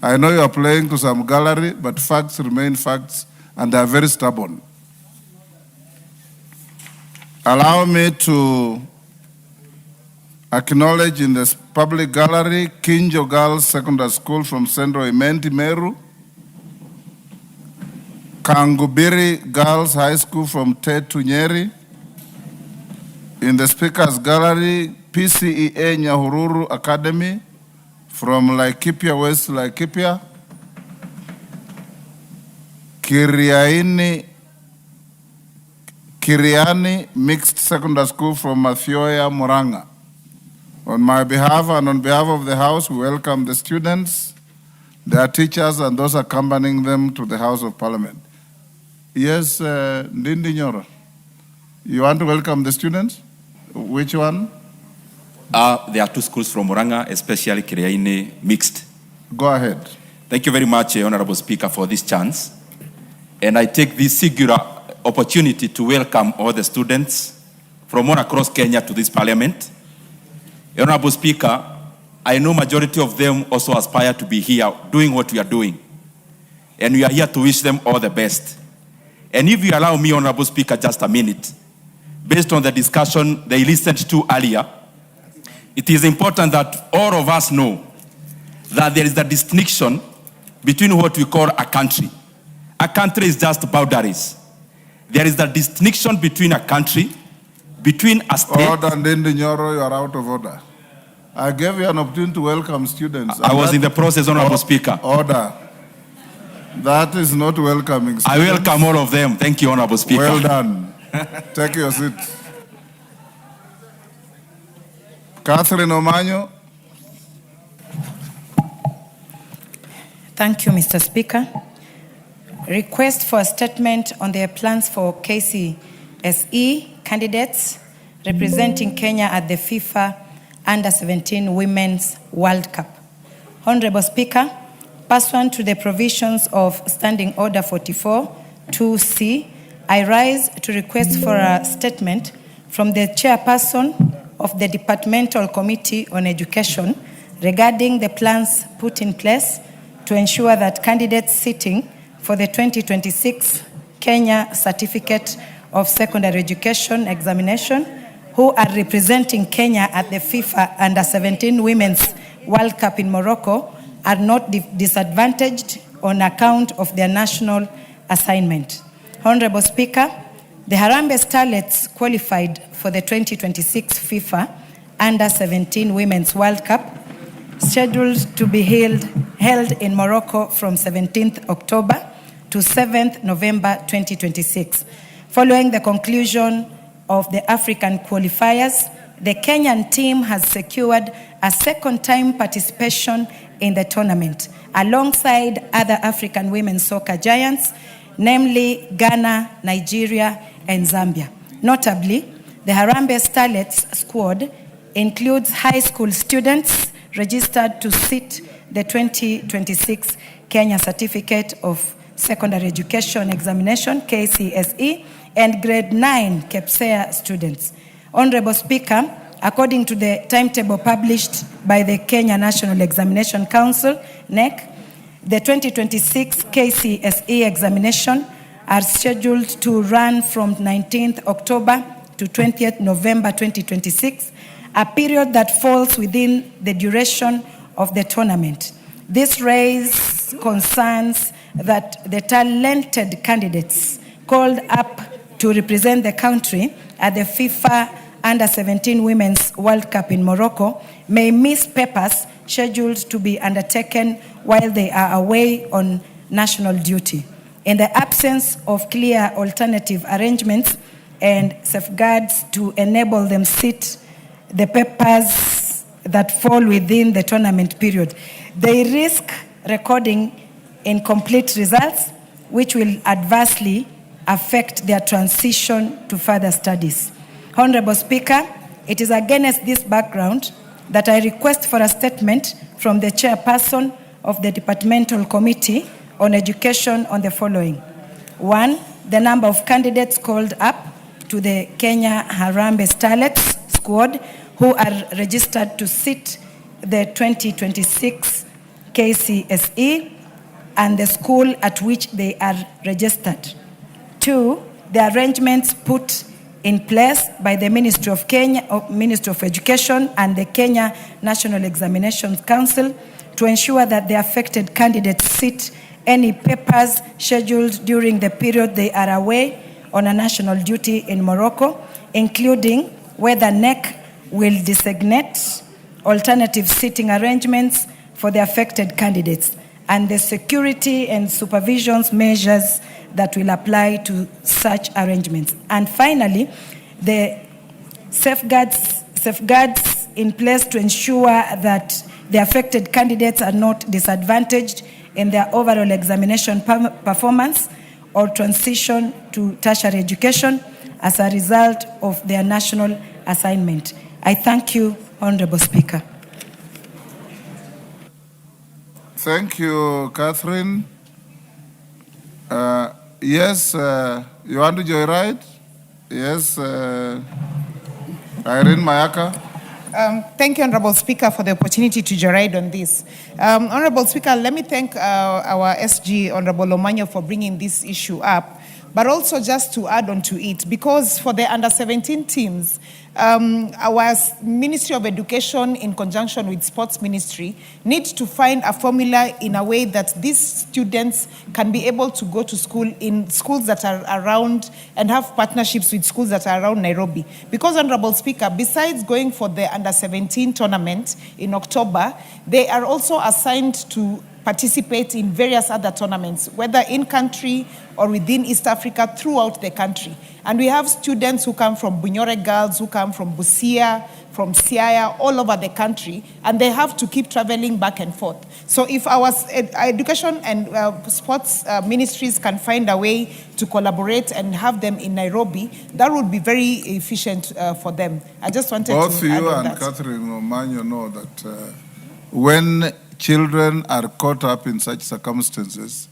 I know you are playing to some gallery, but facts remain facts, and they are very stubborn. Allow me to acknowledge in this public gallery Kinjo Girls Secondary School from Central Imenti Meru, Kangubiri Girls High School from Tetu Nyeri. In the speakers gallery, PCEA Nyahururu Academy from Laikipia West Laikipia, Kiriani Mixed Secondary School from Mathioya, Muranga. On my behalf and on behalf of the House, we welcome the students, their teachers, and those accompanying them to the House of Parliament. Yes, Ndindi Nyoro, you want to welcome the students? Which one? There are two schools from Muranga, especially Kiriaini Mixed. Go ahead. Thank you very much, Honorable Speaker, for this chance. And I take this singular opportunity to welcome all the students from all across Kenya to this Parliament. Honorable Speaker, I know majority of them also aspire to be here doing what we are doing. And we are here to wish them all the best. And if you allow me, Honorable Speaker, just a minute, based on the discussion they listened to earlier, it is important that all of us know that there is a distinction between what we call a country. A country is just boundaries. There is a distinction between a country, between a state. Order, Ndindi Nyoro, you are out of order. I gave you an opportunity to welcome students. I was in the process, Honorable Speaker. Order. That is not welcoming students. I welcome all of them. Thank you, Honorable Speaker. Well done. Take your seat. Catherine Omanyo. Thank you, Mr. Speaker. Request for a statement on their plans for KCSE candidates representing Kenya at the FIFA Under-17 Women's World Cup. Honorable Speaker, pursuant to the provisions of Standing Order 44-2C, I rise to request for a statement from the chairperson of the Departmental Committee on Education regarding the plans put in place to ensure that candidates sitting for the 2026 Kenya Certificate of Secondary Education examination who are representing Kenya at the FIFA Under-17 Women's World Cup in Morocco are not disadvantaged on account of their national assignment. Honorable Speaker, the Harambee Starlets qualified for the 2026 FIFA Under-17 Women's World Cup, scheduled to be held in Morocco from 17th October to 7th November 2026. Following the conclusion of the African qualifiers, the Kenyan team has secured a second-time participation in the tournament, alongside other African women's soccer giants, namely Ghana, Nigeria, and Zambia. Notably, the Harambee Starlets squad includes high school students registered to sit the 2026 Kenya Certificate of Secondary Education Examination, KCSE, and grade 9 KPSEA students. Honorable Speaker, according to the timetable published by the Kenya National Examination Council, NEC, the 2026 KCSE examination are scheduled to run from 19th October to 20th November 2026, a period that falls within the duration of the tournament. This raises concerns that the talented candidates called up to represent the country at the FIFA Under-17 Women's World Cup in Morocco may miss papers scheduled to be undertaken while they are away on national duty. In the absence of clear alternative arrangements and safeguards to enable them sit the papers that fall within the tournament period, they risk recording incomplete results, which will adversely affect their transition to further studies. Honorable Speaker, it is against this background that I request for a statement from the chairperson of the Departmental Committee on Education on the following. 1, the number of candidates called up to the Kenya Harambee Starlets squad who are registered to sit the 2026 KCSE and the school at which they are registered. 2, the arrangements put in place by the Ministry of Education and the Kenya National Examinations Council to ensure that the affected candidates sit any papers scheduled during the period they are away on a national duty in Morocco, including whether NEC will designate alternative seating arrangements for the affected candidates, and the security and supervision measures that will apply to such arrangements. And finally, the safeguards in place to ensure that the affected candidates are not disadvantaged in their overall examination performance or transition to tertiary education as a result of their national assignment. I thank you, Honorable Speaker. Thank you, Catherine. Yes, you want to joyride? Yes, Irene Mayaka. Thank you, Honorable Speaker, for the opportunity to joyride on this. Honorable Speaker, let me thank our SG, Honorable Omanyo, for bringing this issue up, but also just to add on to it, because for the under-17 teams, our Ministry of Education, in conjunction with Sports Ministry, needs to find a formula in a way that these students can be able to go to school in schools that are around and have partnerships with schools that are around Nairobi. Because, Honorable Speaker, besides going for the under-17 tournament in October, they are also assigned to participate in various other tournaments, whether in country or within East Africa, throughout the country. And we have students who come from Bunyore Girls, who come from Busia, from Siaya, all over the country, and they have to keep traveling back and forth. So if our education and sports ministries can find a way to collaborate and have them in Nairobi, that would be very efficient for them. I just wanted Both to add you on and that. Catherine Omanyo know that when children are caught up in such circumstances,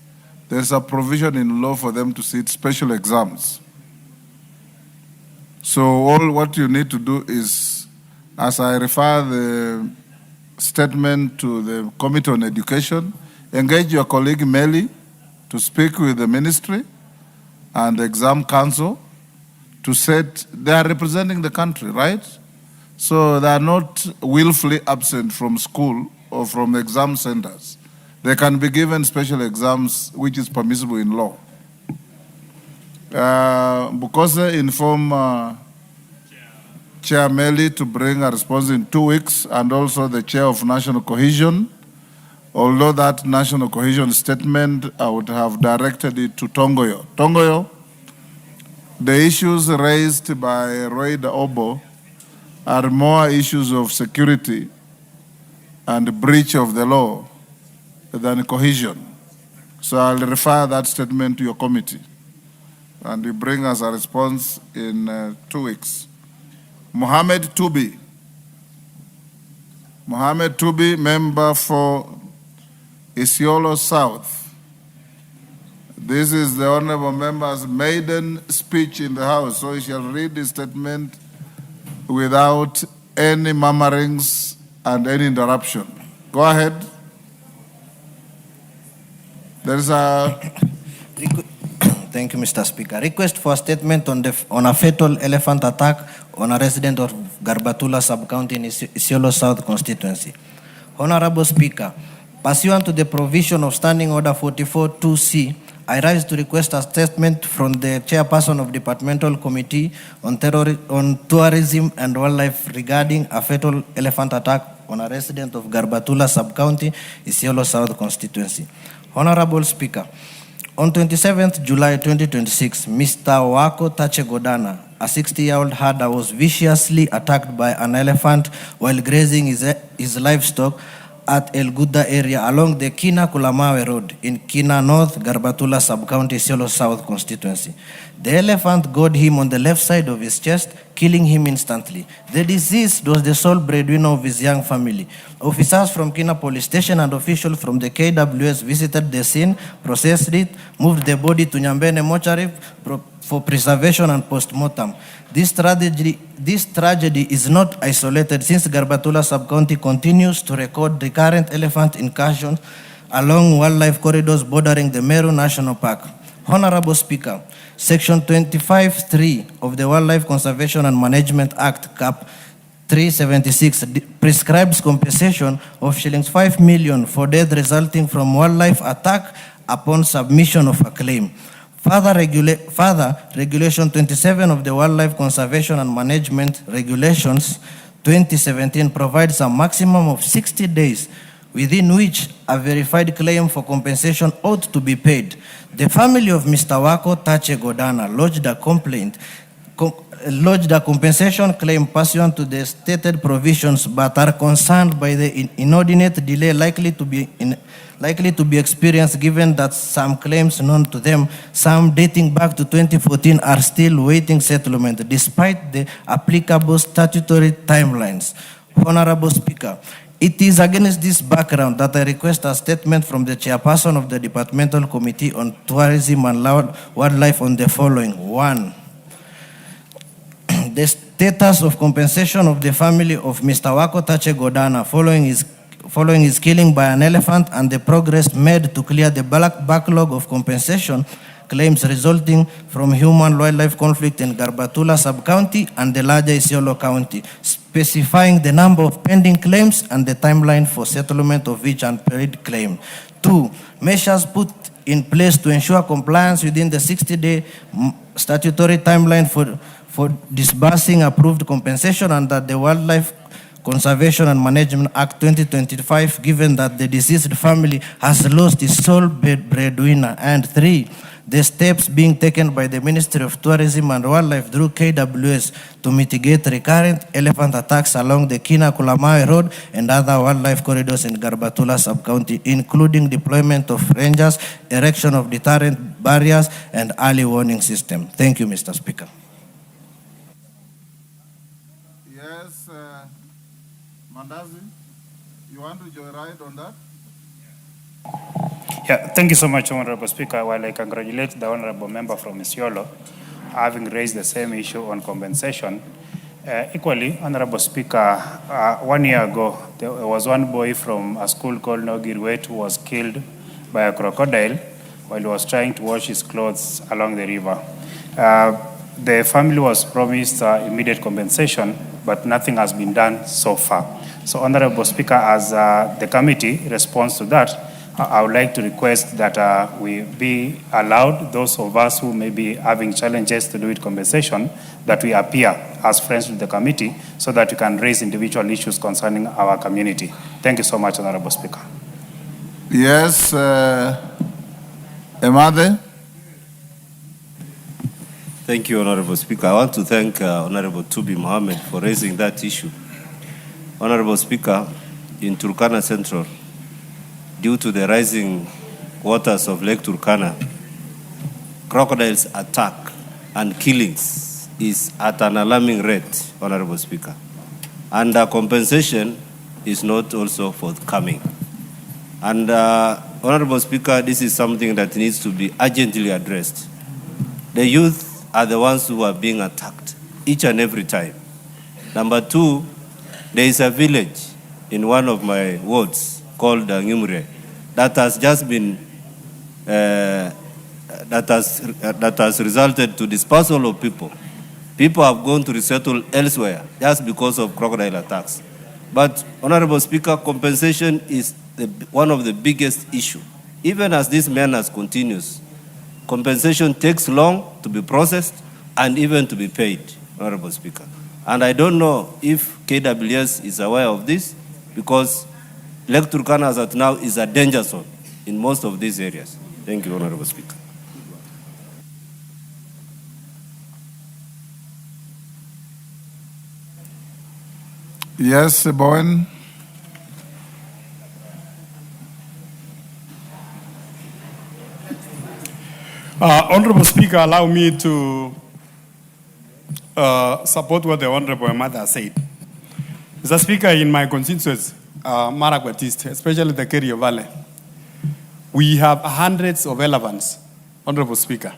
there's a provision in law for them to sit special exams. So all what you need to do is, as I refer the statement to the Committee on Education, engage your colleague Meli to speak with the ministry and the exam council to set, they are representing the country, right? So they are not willfully absent from school or from exam centers. They can be given special exams, which is permissible in law. Bukose inform Chair Meli to bring a response in 2 weeks, and also the Chair of National Cohesion. Although that National Cohesion statement, I would have directed it to Tongoyo. Tongoyo, the issues raised by Roida Obo are more issues of security and breach of the law than cohesion. So I'll refer that statement to your committee, and you bring us a response in 2 weeks. Mohammed Tubi. Mohammed Tubi, member for Isiolo South. This is the honorable member's maiden speech in the House, so he shall read the statement without any murmurings and any interruption. Go ahead. There is a... Thank you, Mr. Speaker. Request for a statement on a fatal elephant attack on a resident of Garbatula sub-county in Isiolo South constituency. Honorable Speaker, pursuant to the provision of Standing Order 44-2C, I rise to request a statement from the chairperson of Departmental Committee on Tourism and Wildlife regarding a fatal elephant attack on a resident of Garbatula sub-county, Isiolo South constituency. Honorable Speaker, on 27th July 2026, Mr. Wako Tache Godana, a 60-year-old herder, was viciously attacked by an elephant while grazing his livestock at El Guda area along the Kina Kulamawe Road in Kina North, Garbatula sub-county, Isiolo South constituency. The elephant gored him on the left side of his chest, killing him instantly. The deceased was the sole breadwinner of his young family. Officers from Kina Police Station and officials from the KWS visited the scene, processed it, moved the body to Nyambene mortuary for preservation and post-mortem. This tragedy is not isolated since Garbatula Sub-County continues to record recurrent elephant incursions along wildlife corridors bordering the Meru National Park. Honorable Speaker, Section 25(3) of the Wildlife Conservation and Management Act, Cap 376, prescribes compensation of shillings 5 million for death resulting from wildlife attack upon submission of a claim. Further, Regulation 27 of the Wildlife Conservation and Management Regulations 2017 provides a maximum of 60 days within which a verified claim for compensation ought to be paid. The family of Mr. Wako Tache Godana lodged a compensation claim pursuant to the stated provisions, but are concerned by the inordinate delay likely to be experienced, given that some claims known to them, some dating back to 2014, are still waiting settlement despite the applicable statutory timelines. Honorable Speaker, it is against this background that I request a statement from the chairperson of the Departmental Committee on Tourism and Wildlife on the following. 1. The status of compensation of the family of Mr. Wako Tache Godana following his killing by an elephant and the progress made to clear the backlog of compensation claims resulting from human-wildlife conflict in Garbatula Sub-County and the larger Isiolo County, specifying the number of pending claims and the timeline for settlement of each unpaid claim. 2. Measures put in place to ensure compliance within the 60-day statutory timeline for disbursing approved compensation under the Wildlife Conservation and Management Act 2025, given that the deceased family has lost its sole breadwinner. And 3, the steps being taken by the Ministry of Tourism and Wildlife through KWS to mitigate recurrent elephant attacks along the Kina-Kulamawe Road and other wildlife corridors in Garbatula Sub-County, including deployment of rangers, erection of deterrent barriers, and early warning system. Thank you, Mr. Speaker. Yes, Mandazi, you want to joyride on that? Yeah, thank you so much, Honorable Speaker. While I congratulate the Honorable Member from Isiolo, having raised the same issue on compensation, equally, Honorable Speaker, 1 year ago, there was one boy from a school called Nogirwet who was killed by a crocodile while he was trying to wash his clothes along the river. The family was promised immediate compensation, but nothing has been done so far. So, Honorable Speaker, as the committee responds to that, I would like to request that we be allowed, those of us who may be having challenges to do with compensation, that we appear as friends with the committee so that we can raise individual issues concerning our community. Thank you so much, Honorable Speaker. Yes, Emade. Thank you, Honorable Speaker. I want to thank Honorable Tubi Mohammed for raising that issue. Honorable Speaker, in Turkana Central, due to the rising waters of Lake Turkana, crocodiles attack and killings is at an alarming rate, Honorable Speaker. And compensation is not also forthcoming. And Honorable Speaker, this is something that needs to be urgently addressed. The youth are the ones who are being attacked each and every time. Number 2, there is a village in one of my wards called Ngimure that has just been that has resulted to dispersal of people. People have gone to resettle elsewhere just because of crocodile attacks. But, Honorable Speaker, compensation is one of the biggest issues. Even as this menace continues, compensation takes long to be processed and even to be paid, Honorable Speaker. And I don't know if KWS is aware of this, because Lake Turkana as at now is a danger zone in most of these areas. Thank you, Honorable Speaker. Yes, Bowen. Honorable Speaker, allow me to support what the Honorable Mother said. Mr. Speaker, in my constituency, Marakwet East, especially the Kerio Valley, we have hundreds of elephants, Honorable Speaker.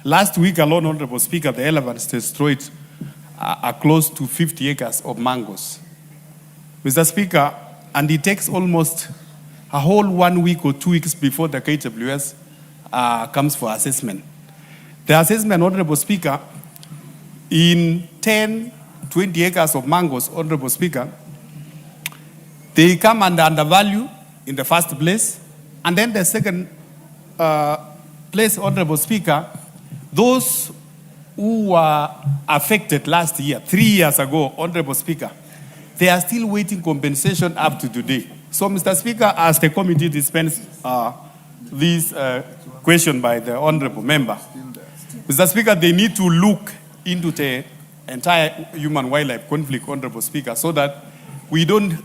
Last week alone, Honorable Speaker, the elephants destroyed close to 50 acres of mangoes. Mr. Speaker, and it takes almost a whole 1 week or 2 weeks before the KWS comes for assessment. The assessment, Honorable Speaker, in 10, 20 acres of mangoes, Honorable Speaker, they come under undervalue in the first place, and then the second place, Honorable Speaker, those who were affected last year, 3 years ago, Honorable Speaker, they are still waiting compensation up to today. So, Mr. Speaker, as the committee dispense this question by the Honorable Member, Mr. Speaker, they need to look into the entire human-wildlife conflict, Honorable Speaker, so that we don't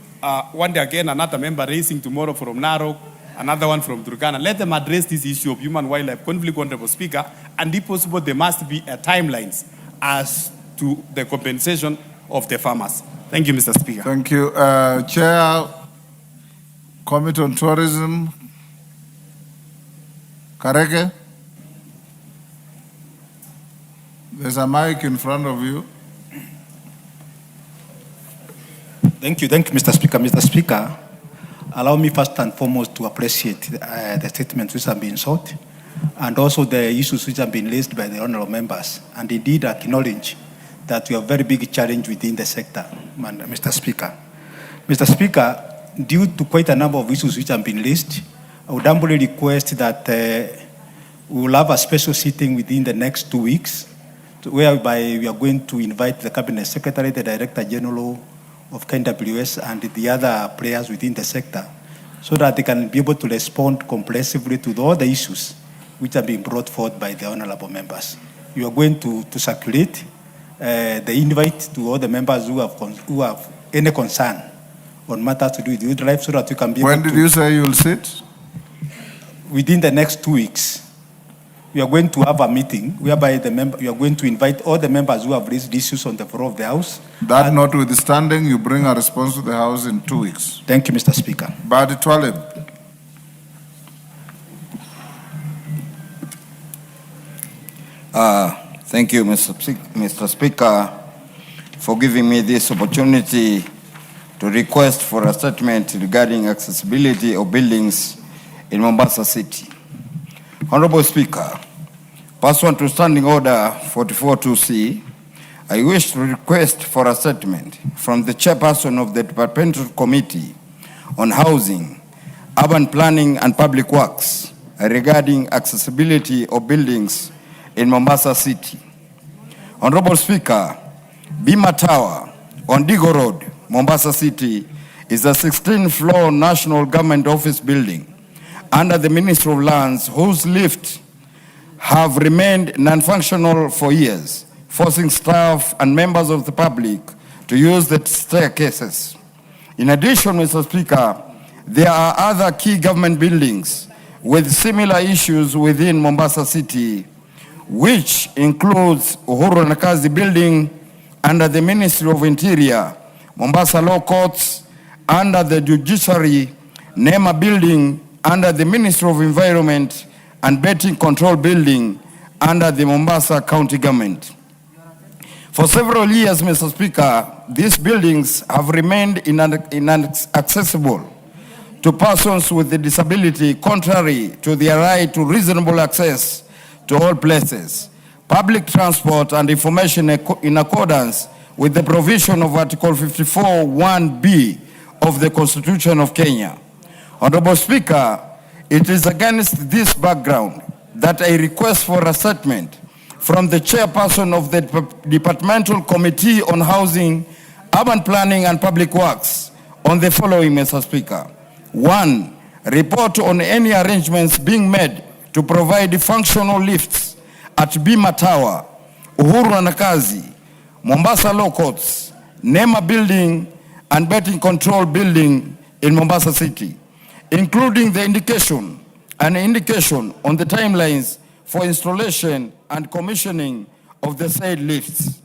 want again another member raising tomorrow from Narok, another one from Turkana. Let them address this issue of human-wildlife conflict, Honorable Speaker, and if possible, there must be timelines as to the compensation of the farmers. Thank you, Mr. Speaker. Thank you. Chair, Committee on Tourism, Kareke. There's a mic in front of you. Thank you, Mr. Speaker. Mr. Speaker, allow me first and foremost to appreciate the statements which have been sought and also the issues which have been raised by the honorable members, and indeed acknowledge that we have a very big challenge within the sector, Mr. Speaker. Mr. Speaker, due to quite a number of issues which have been raised, I would humbly request that we will have a special sitting within the next 2 weeks, whereby we are going to invite the Cabinet Secretary, the Director General of KWS, and the other players within the sector, so that they can be able to respond comprehensively to all the issues which are being brought forth by the honorable members. You are going to circulate the invite to all the members who have any concern on matters to do with wildlife, so that you can be able to... When did you say you'll sit? Within the next 2 weeks. We are going to have a meeting whereby you are going to invite all the members who have raised issues on the floor of the House. That notwithstanding, you bring a response to the House in 2 weeks. Thank you, Mr. Speaker. Badi Twalib. Thank you, Mr. Speaker, for giving me this opportunity to request for a statement regarding accessibility of buildings in Mombasa City. Honorable Speaker, pursuant to Standing Order 44-2C, I wish to request for a statement from the chairperson of the Departmental Committee on Housing, Urban Planning and Public Works regarding accessibility of buildings in Mombasa City. Honorable Speaker, Bima Tower on Digo Road, Mombasa City, is a 16-floor national government office building under the Ministry of Lands, whose lifts have remained non-functional for years, forcing staff and members of the public to use the staircases. In addition, Mr. Speaker, there are other key government buildings with similar issues within Mombasa City, which includes Uhuru Nakazi Building under the Ministry of Interior, Mombasa Law Courts under the Judiciary, Nema Building under the Ministry of Environment, and Betting Control Building under the Mombasa County Government. For several years, Mr. Speaker, these buildings have remained inaccessible to persons with a disability, contrary to their right to reasonable access to all places, public transport, and information in accordance with the provision of Article 54(1)(b) of the Constitution of Kenya. Honorable Speaker, it is against this background that I request for a statement from the chairperson of the Departmental Committee on Housing, Urban Planning and Public Works on the following, Mr. Speaker. 1, report on any arrangements being made to provide functional lifts at Bima Tower, Uhuru Nakazi, Mombasa Law Courts, Nema Building, and Betting Control Building in Mombasa City, including the indication on the timelines for installation and commissioning of the said lifts.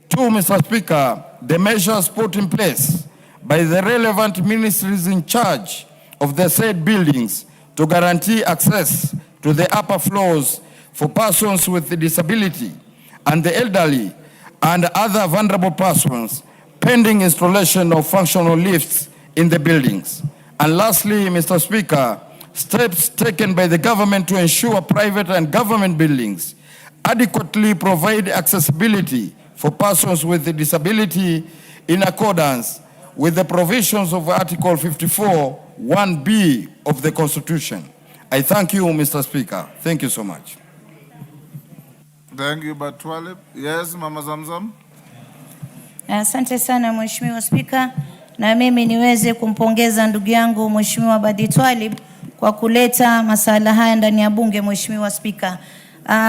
2, Mr. Speaker, the measures put in place by the relevant ministries in charge of the said buildings to guarantee access to the upper floors for persons with disability and the elderly and other vulnerable persons, pending installation of functional lifts in the buildings. And lastly, Mr. Speaker, steps taken by the government to ensure private and government buildings adequately provide accessibility for persons with a disability in accordance with the provisions of Article 54, 1B of the Constitution. I thank you, Mr. Speaker. Thank you so much. Thank you, Batwalib. Yes, Mama Zamzam. Asante sana Mheshimiwa Spika, na mimi niweze kumpongeza ndugu yangu Mheshimiwa Badi Twalib kwa kuleta masala haya ndani ya bunge. Mheshimiwa Spika,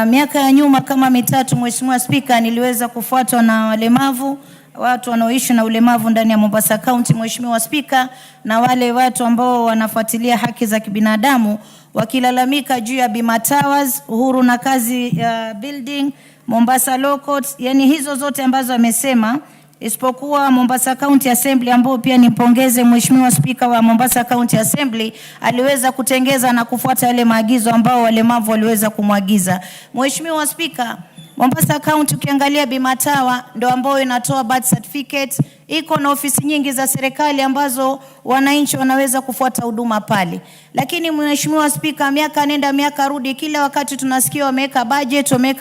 miaka ya nyuma kama mitatu, Mheshimiwa Spika, niliweza kufuatwa na walemavu, watu wanaoishi na ulemavu ndani ya Mombasa County, Mheshimiwa Spika, na wale watu ambao wanafuatilia haki za kibinadamu wakilalamika juu ya Bima Towers, Uhuru na Kazi building, Mombasa Law Courts, yani hizo zote ambazo amesema, isipokuwa Mombasa County Assembly ambao pia nimpongeze Mheshimiwa Spika wa Mombasa County Assembly, aliweza kutengeza na kufuata yale maagizo ambao walemavu waliweza kumwagiza. Mheshimiwa Spika, Mombasa County ukiangalia Bima Tower ndo ambao inatoa birth certificate, iko na ofisi nyingi za serikali ambazo wananchi wanaweza kufuata huduma pale. Lakini Mheshimiwa Spika, miaka nenda miaka rudi, kila wakati tunasikia wameweka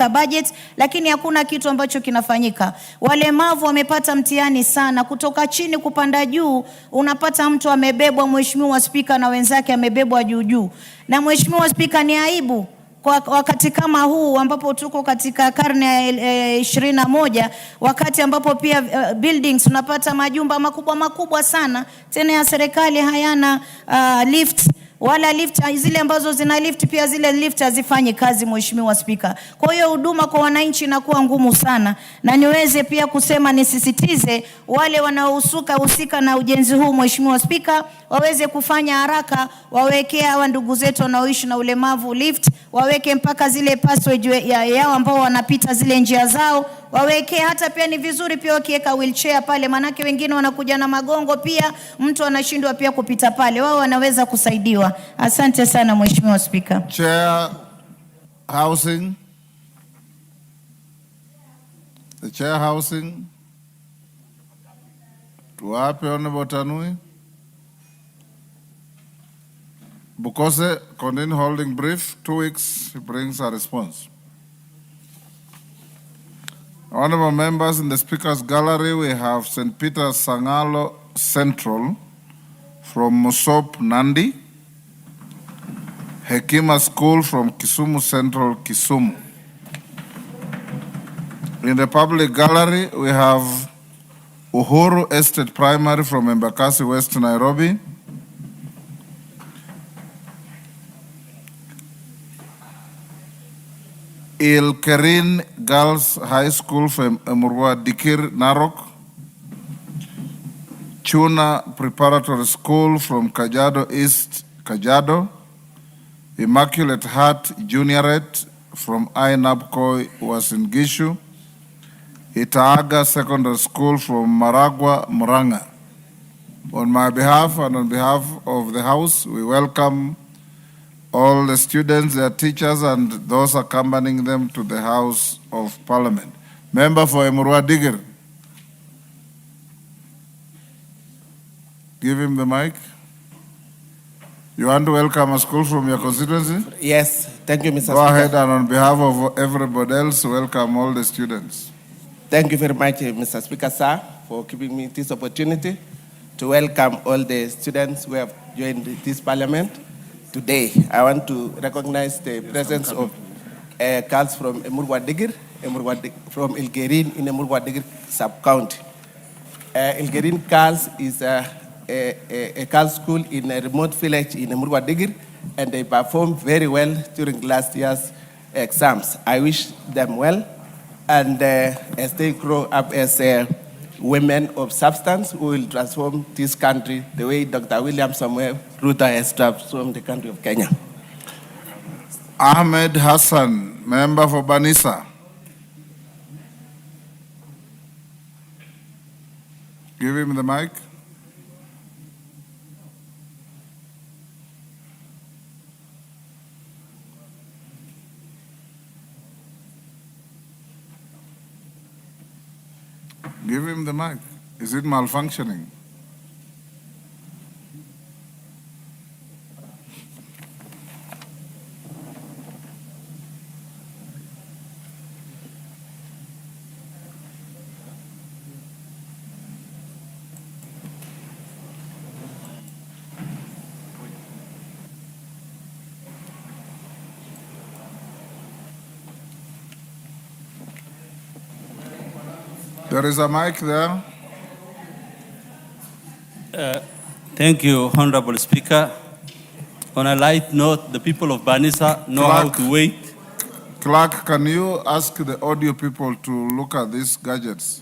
budget, lakini hakuna kitu ambacho kinafanyika. Walemavu wamepata mtihani sana, kutoka chini kupanda juu, unapata mtu amebebwa Mheshimiwa Spika na wenzake amebebwa juu. Na Mheshimiwa Spika, ni aibu kwa wakati kama huu ambapo tuko katika karne ya 21, wakati ambapo pia buildings unapata majumba makubwa sana tena ya serikali hayana lift, wala lift zile ambazo zina lift pia zile lift hazifanyi kazi Mheshimiwa Spika. Kwa hiyo huduma kwa wananchi inakuwa ngumu sana, na niweze pia kusema nisisitize wale wanaohusika na ujenzi huu Mheshimiwa Spika, waweze kufanya haraka, wawekea hawa ndugu zetu wanaoishi na ulemavu lift, waweke mpaka zile passage yao ambao wanapita zile njia zao, waweke hata pia ni vizuri pia wakiweka wheelchair pale, manake wengine wanakuja na magongo pia, mtu anashindwa pia kupita pale, wao wanaweza kusaidiwa. Asante sana Mheshimiwa Spika. Chair Housing. The Chair Housing. Tuwape Honorable Tanui. Bukose, continue holding brief. 2 weeks, he brings a response. Honorable members, in the Speaker's Gallery, we have St. Peter's Sangalo Central from Mosop, Nandi. Hekima School from Kisumu Central, Kisumu. In the public gallery, we have Uhuru Estate Primary from Embakasi West, Nairobi. Ilkerin Girls High School from Emurwa Dikir, Narok. Chuna Preparatory School from Kajiado East, Kajiado. Immaculate Heart Juniorate from Ainabkoi Uasin Gishu. Itaaga Secondary School from Maragua, Muranga. On my behalf and on behalf of the House, we welcome all the students, their teachers, and those accompanying them to the House of Parliament. Member for Emurwa Digir. Give him the mic. You want to welcome a school from your constituency? Yes, thank you, Mr. Speaker. Go ahead, and on behalf of everybody else, welcome all the students. Thank you very much, Mr. Speaker, sir, for giving me this opportunity to welcome all the students who have joined this parliament today. I want to recognize the presence of girls from Emurwa Digir, from Ilgerin in Emurwa Digir sub-county. Ilgerin Girls is a girls' school in a remote village in Emurwa Digir, and they performed very well during last year's exams. I wish them well, and as they grow up as women of substance who will transform this country the way Dr. William Samuel Ruto has transformed the country of Kenya. Ahmed Hassan, member for Banisa. Give him the mic. Give him the mic. Is it malfunctioning? There is a mic there. Thank you, Honorable Speaker. On a light note, the people of Banisa know how to wait. Clerk, can you ask the audio people to look at these gadgets?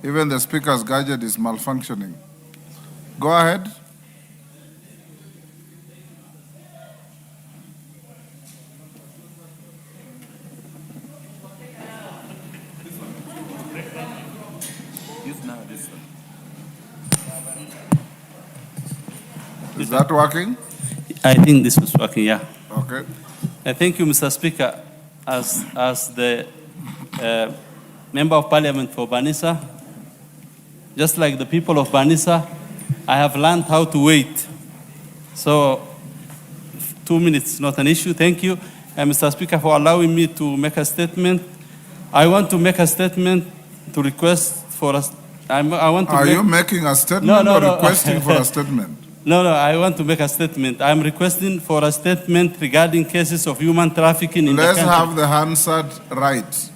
Even the speaker's gadget is malfunctioning. Go ahead. Is that working? I think this was working, yeah. Okay. Thank you, Mr. Speaker. As the Member of Parliament for Banisa, just like the people of Banisa, I have learned how to wait. So 2 minutes, not an issue. Thank you, Mr. Speaker, for allowing me to make a statement. I want to make a statement to request for us. Are you making a statement or requesting for a statement? No, I want to make a statement. I'm requesting for a statement regarding cases of human trafficking in the country. Let's have the Hansard right.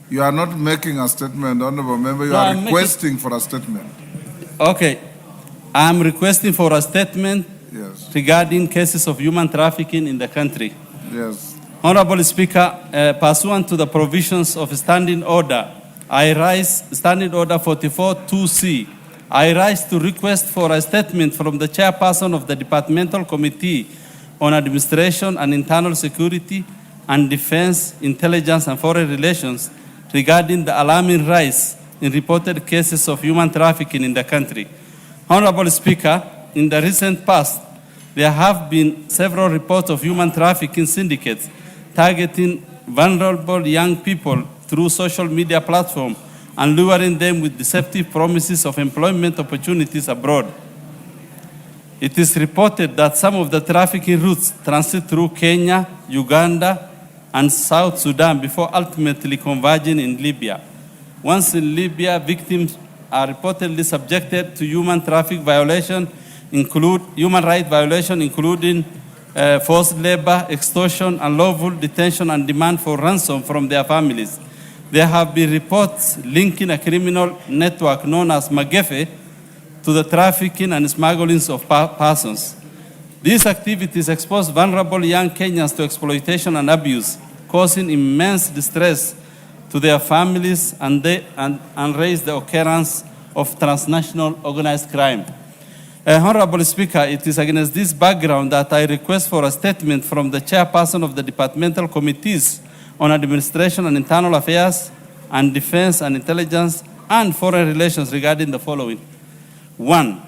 You are not making a statement, Honorable Member. You are requesting for a statement. Okay. I'm requesting for a statement regarding cases of human trafficking in the country. Yes. Honorable Speaker, pursuant to the provisions of Standing Order, I rise Standing Order 44-2C. I rise to request for a statement from the chairperson of the Departmental Committee on Administration and Internal Security and Defense, Intelligence and Foreign Relations regarding the alarming rise in reported cases of human trafficking in the country. Honorable Speaker, in the recent past, there have been several reports of human trafficking syndicates targeting vulnerable young people through social media platforms and luring them with deceptive promises of employment opportunities abroad. It is reported that some of the trafficking routes transit through Kenya, Uganda, and South Sudan before ultimately converging in Libya. Once in Libya, victims are reportedly subjected to human rights violation, including forced labor, extortion, unlawful detention, and demand for ransom from their families. There have been reports linking a criminal network known as Magefe to the trafficking and smuggling of persons. These activities expose vulnerable young Kenyans to exploitation and abuse, causing immense distress to their families and raise the occurrence of transnational organized crime. Honorable Speaker, it is against this background that I request for a statement from the chairperson of the departmental committees on Administration and Internal Affairs and Defense and Intelligence and Foreign Relations regarding the following. 1.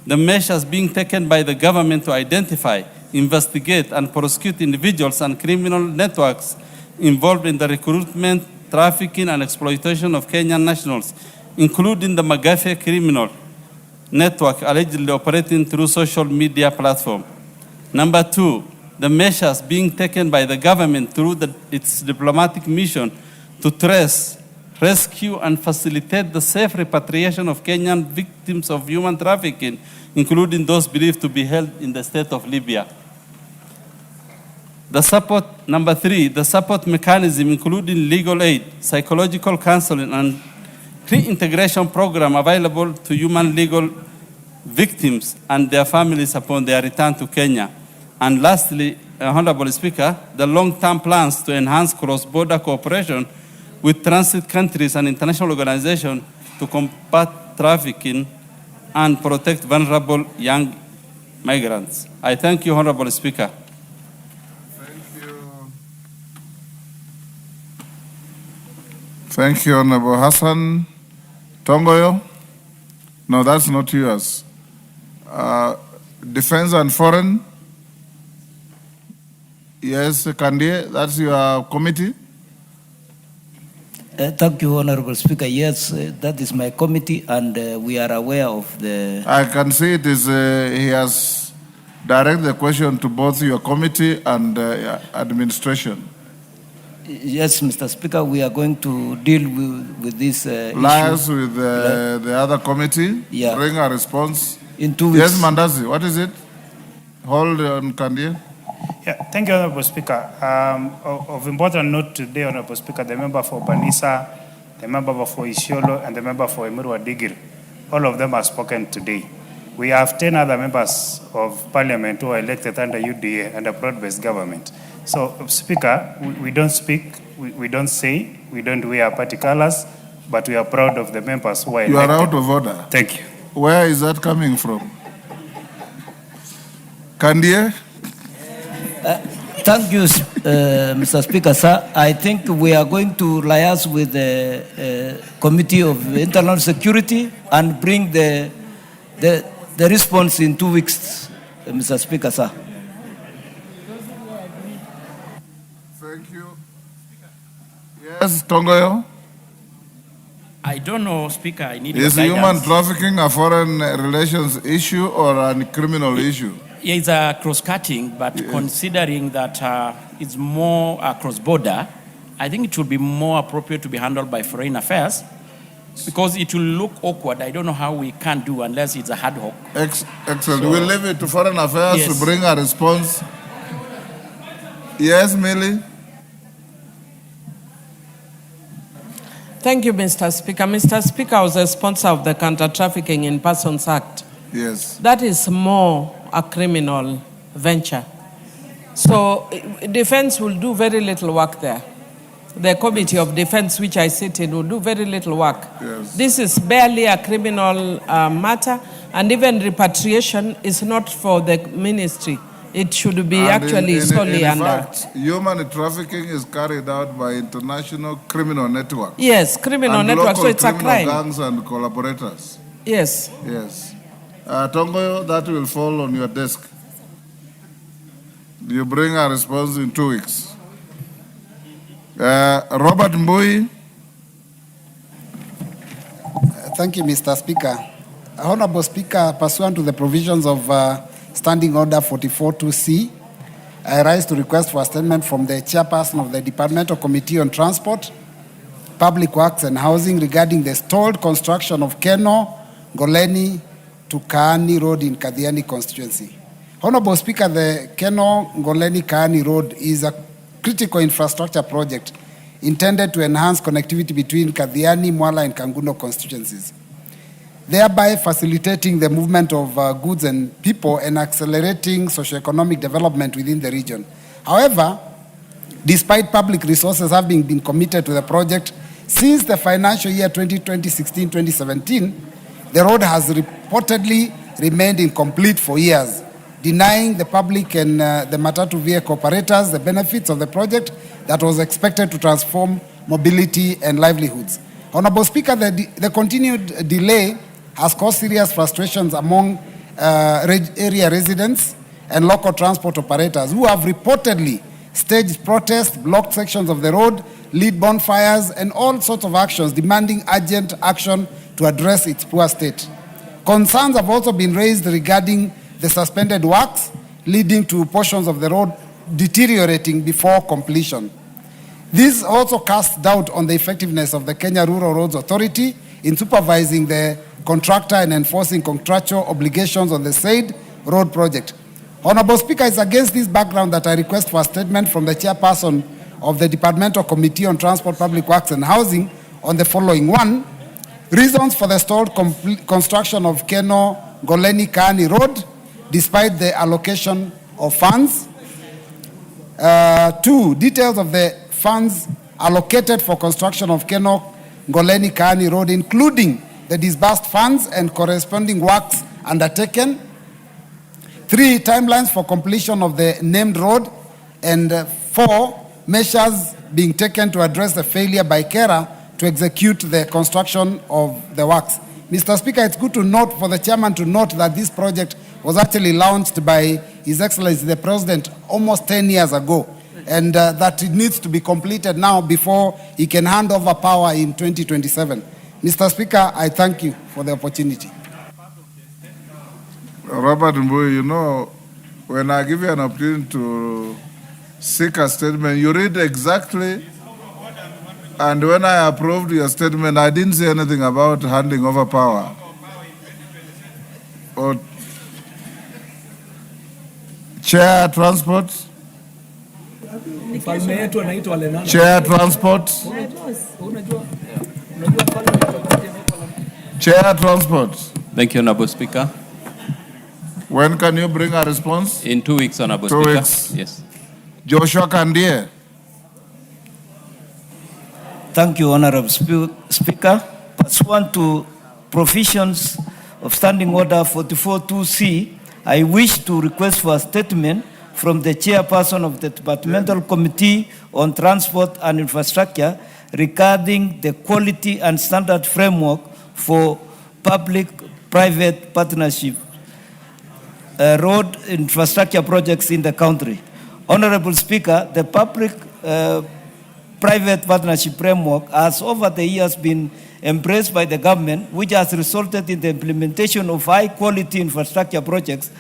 The measures being taken by the government to identify, investigate, and prosecute individuals and criminal networks involved in the recruitment, trafficking, and exploitation of Kenyan nationals, including the Magafe criminal network allegedly operating through social media platform. Number 2, the measures being taken by the government through its diplomatic mission to trace, rescue, and facilitate the safe repatriation of Kenyan victims of human trafficking, including those believed to be held in the state of Libya. Number 3, the support mechanism, including legal aid, psychological counseling, and reintegration program available to human legal victims and their families upon their return to Kenya. And lastly, Honorable Speaker, the long-term plans to enhance cross-border cooperation with transit countries and international organizations to combat trafficking and protect vulnerable young migrants. I thank you, Honorable Speaker. Thank you. Thank you, Honorable Hassan. Tongoyo? No, that's not yours. Defense and Foreign? Yes, Kandie, that's your committee? Thank you, Honorable Speaker. Yes, that is my committee, and we are aware of the... I can see it is, he has directed the question to both your committee and administration. Yes, Mr. Speaker, we are going to deal with this Liars issue. with the other committee, Yeah. bring a response. In 2 weeks. Yes, Mandazi, what is it? Hold on, Kandia. Yeah, thank you, Honorable Speaker. Of important note today, Honorable Speaker, the member for Banisa, the member for Isiolo, and the member for Emuru Adigiri, all of them have spoken today. We have 10 other members of Parliament who are elected under UDA and a broad-based government. So, Speaker, we don't speak, we don't say, we don't wear party colors, but we are proud of the members who are elected. You are out of order. Thank you. Where is that coming from? Kandia? Thank you, Mr. Speaker, sir. I think we are going to liaise with the Committee of Internal Security and bring the response in 2 weeks, Mr. Speaker, sir. Thank you. Yes, Tongoyo? I don't know, Speaker. I need Is your human guidance. trafficking a foreign relations issue or a criminal issue? Yeah, it's a cross-cutting, but considering that it's more cross-border, I think it should be more appropriate to be handled by Foreign Affairs because it will look awkward. I don't know how we can do unless it's a ad hoc. Excellent. So- We'll leave it to Foreign Affairs Yes. to bring a response. Yes, Millie? Thank you, Mr. Speaker. Mr. Speaker, I was a sponsor of the Counter-Trafficking in Persons Act. Yes. That is more a criminal venture. So defense will do very little work there. The Committee of Defense, which I sit in, will do very little work. Yes. This is barely a criminal matter, and even repatriation is not for the ministry. It should be And actually solely in under. fact, human trafficking is carried out by international criminal networks. Yes, criminal and network, local so it's a criminal crime. gangs and collaborators. Yes. Yes. Tongoyo, that will fall on your desk. You bring a response in 2 weeks. Robert Mbui. Thank you, Mr. Speaker. Honorable Speaker, pursuant to the provisions of Standing Order 44-2C, I rise to request for a statement from the chairperson of the Departmental Committee on Transport, Public Works and Housing regarding the stalled construction of Keno, Goleni to Kaani Road in Kadhiani constituency. Honorable Speaker, the Keno, Goleni, Kaani Road is a critical infrastructure project intended to enhance connectivity between Kadhiani, Mwala and Kangundo constituencies, thereby facilitating the movement of goods and people and accelerating socioeconomic development within the region. However, despite public resources having been committed to the project since the financial year 2016-2017, the road has reportedly remained incomplete for years, denying the public and the Matatu vehicle operators the benefits of the project that was expected to transform mobility and livelihoods. Honorable Speaker, the continued delay has caused serious frustrations among area residents and local transport operators who have reportedly staged protests, blocked sections of the road, lit bonfires, and all sorts of actions demanding urgent action to address its poor state. Concerns have also been raised regarding the suspended works, leading to portions of the road deteriorating before completion. This also casts doubt on the effectiveness of the Kenya Rural Roads Authority in supervising the contractor and enforcing contractual obligations on the said road project. Honorable Speaker, it's against this background that I request for a statement from the chairperson of the Departmental Committee on Transport, Public Works and Housing on the following. 1, reasons for the stalled construction of Keno Goleni Kaani Road despite the allocation of funds. 2, details of the funds allocated for construction of Keno Goleni Kaani Road, including the disbursed funds and corresponding works undertaken. 3, timelines for completion of the named road. And 4, measures being taken to address the failure by KERA to execute the construction of the works. Mr. Speaker, it's good to note, for the chairman to note, that this project was actually launched by His Excellency the President almost 10 years ago. and that it needs to be completed now before he can hand over power in 2027. Mr. Speaker, I thank you for the opportunity. Robert Mbui, you know, when I give you an opportunity to seek a statement, you read exactly. And when I approved your statement, I didn't say anything about handing over power. Or Chair Transport. Chair Transport. Chair Transport. Thank you, Honorable Speaker. When can you bring a response? In 2 weeks, Honorable 2 Speaker. weeks. Yes. Joshua Kandie. Thank you, Honorable Speaker. Pursuant to provisions of Standing Order 44.2c, I wish to request for a statement from the chairperson of the Departmental Committee on Transport and Infrastructure regarding the quality and standard framework for public-private partnership road infrastructure projects in the country. Honorable Speaker, the public-private partnership framework has over the years been embraced by the government, which has resulted in the implementation of high-quality infrastructure projects,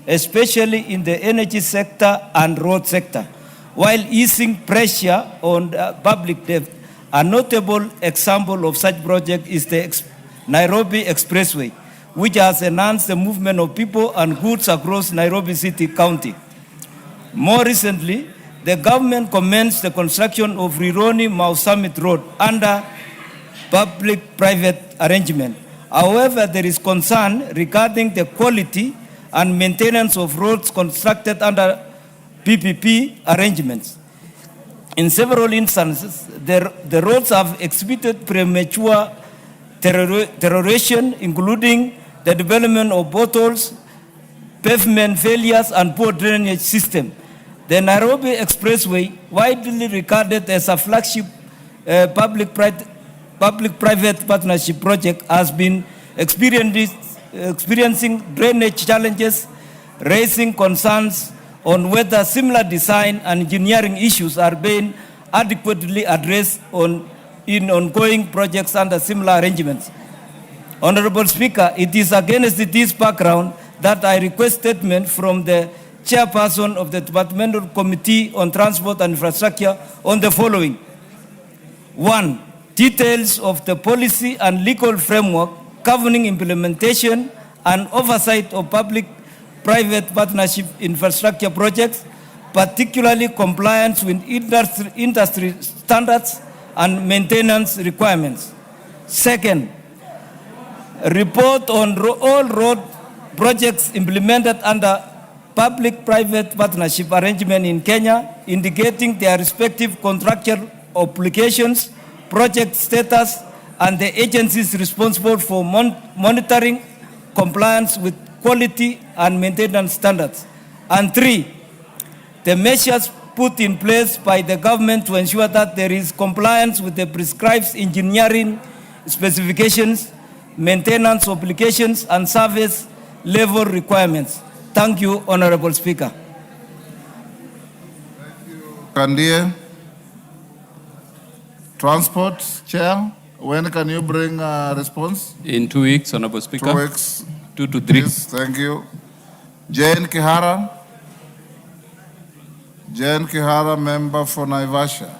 especially in the energy sector and road sector, while easing pressure on public debt. A notable example of such project is the Nairobi Expressway, which has enhanced the movement of people and goods across Nairobi City County. More recently, the government commenced the construction of Rironi-Mau Summit Road under public-private arrangement. However, there is concern regarding the quality and maintenance of roads constructed under PPP arrangements. In several instances, the roads have exhibited premature deterioration, including the development of potholes, pavement failures, and poor drainage system. The Nairobi Expressway, widely regarded as a flagship public-private partnership project, has been experiencing drainage challenges, raising concerns on whether similar design and engineering issues are being adequately addressed in ongoing projects under similar arrangements. Honorable Speaker, it is against this background that I request statement from the chairperson of the Departmental Committee on Transport and Infrastructure on the following. 1. Details of the policy and legal framework governing implementation and oversight of public-private partnership infrastructure projects, particularly compliance with industry standards and maintenance requirements. Second, report on all road projects implemented under public-private partnership arrangement in Kenya, indicating their respective contractual obligations, project status, and the agencies responsible for monitoring compliance with quality and maintenance standards. And 3, the measures put in place by the government to ensure that there is compliance with the prescribed engineering specifications, maintenance obligations, and service level requirements. Thank you, Honorable Speaker. Kandie. Transport, Chair, when can you bring a response? In 2 weeks, Honorable Speaker. 2 weeks. 2 to 3. Yes, thank you. Jane Kihara. Jane Kihara, member for Naivasha.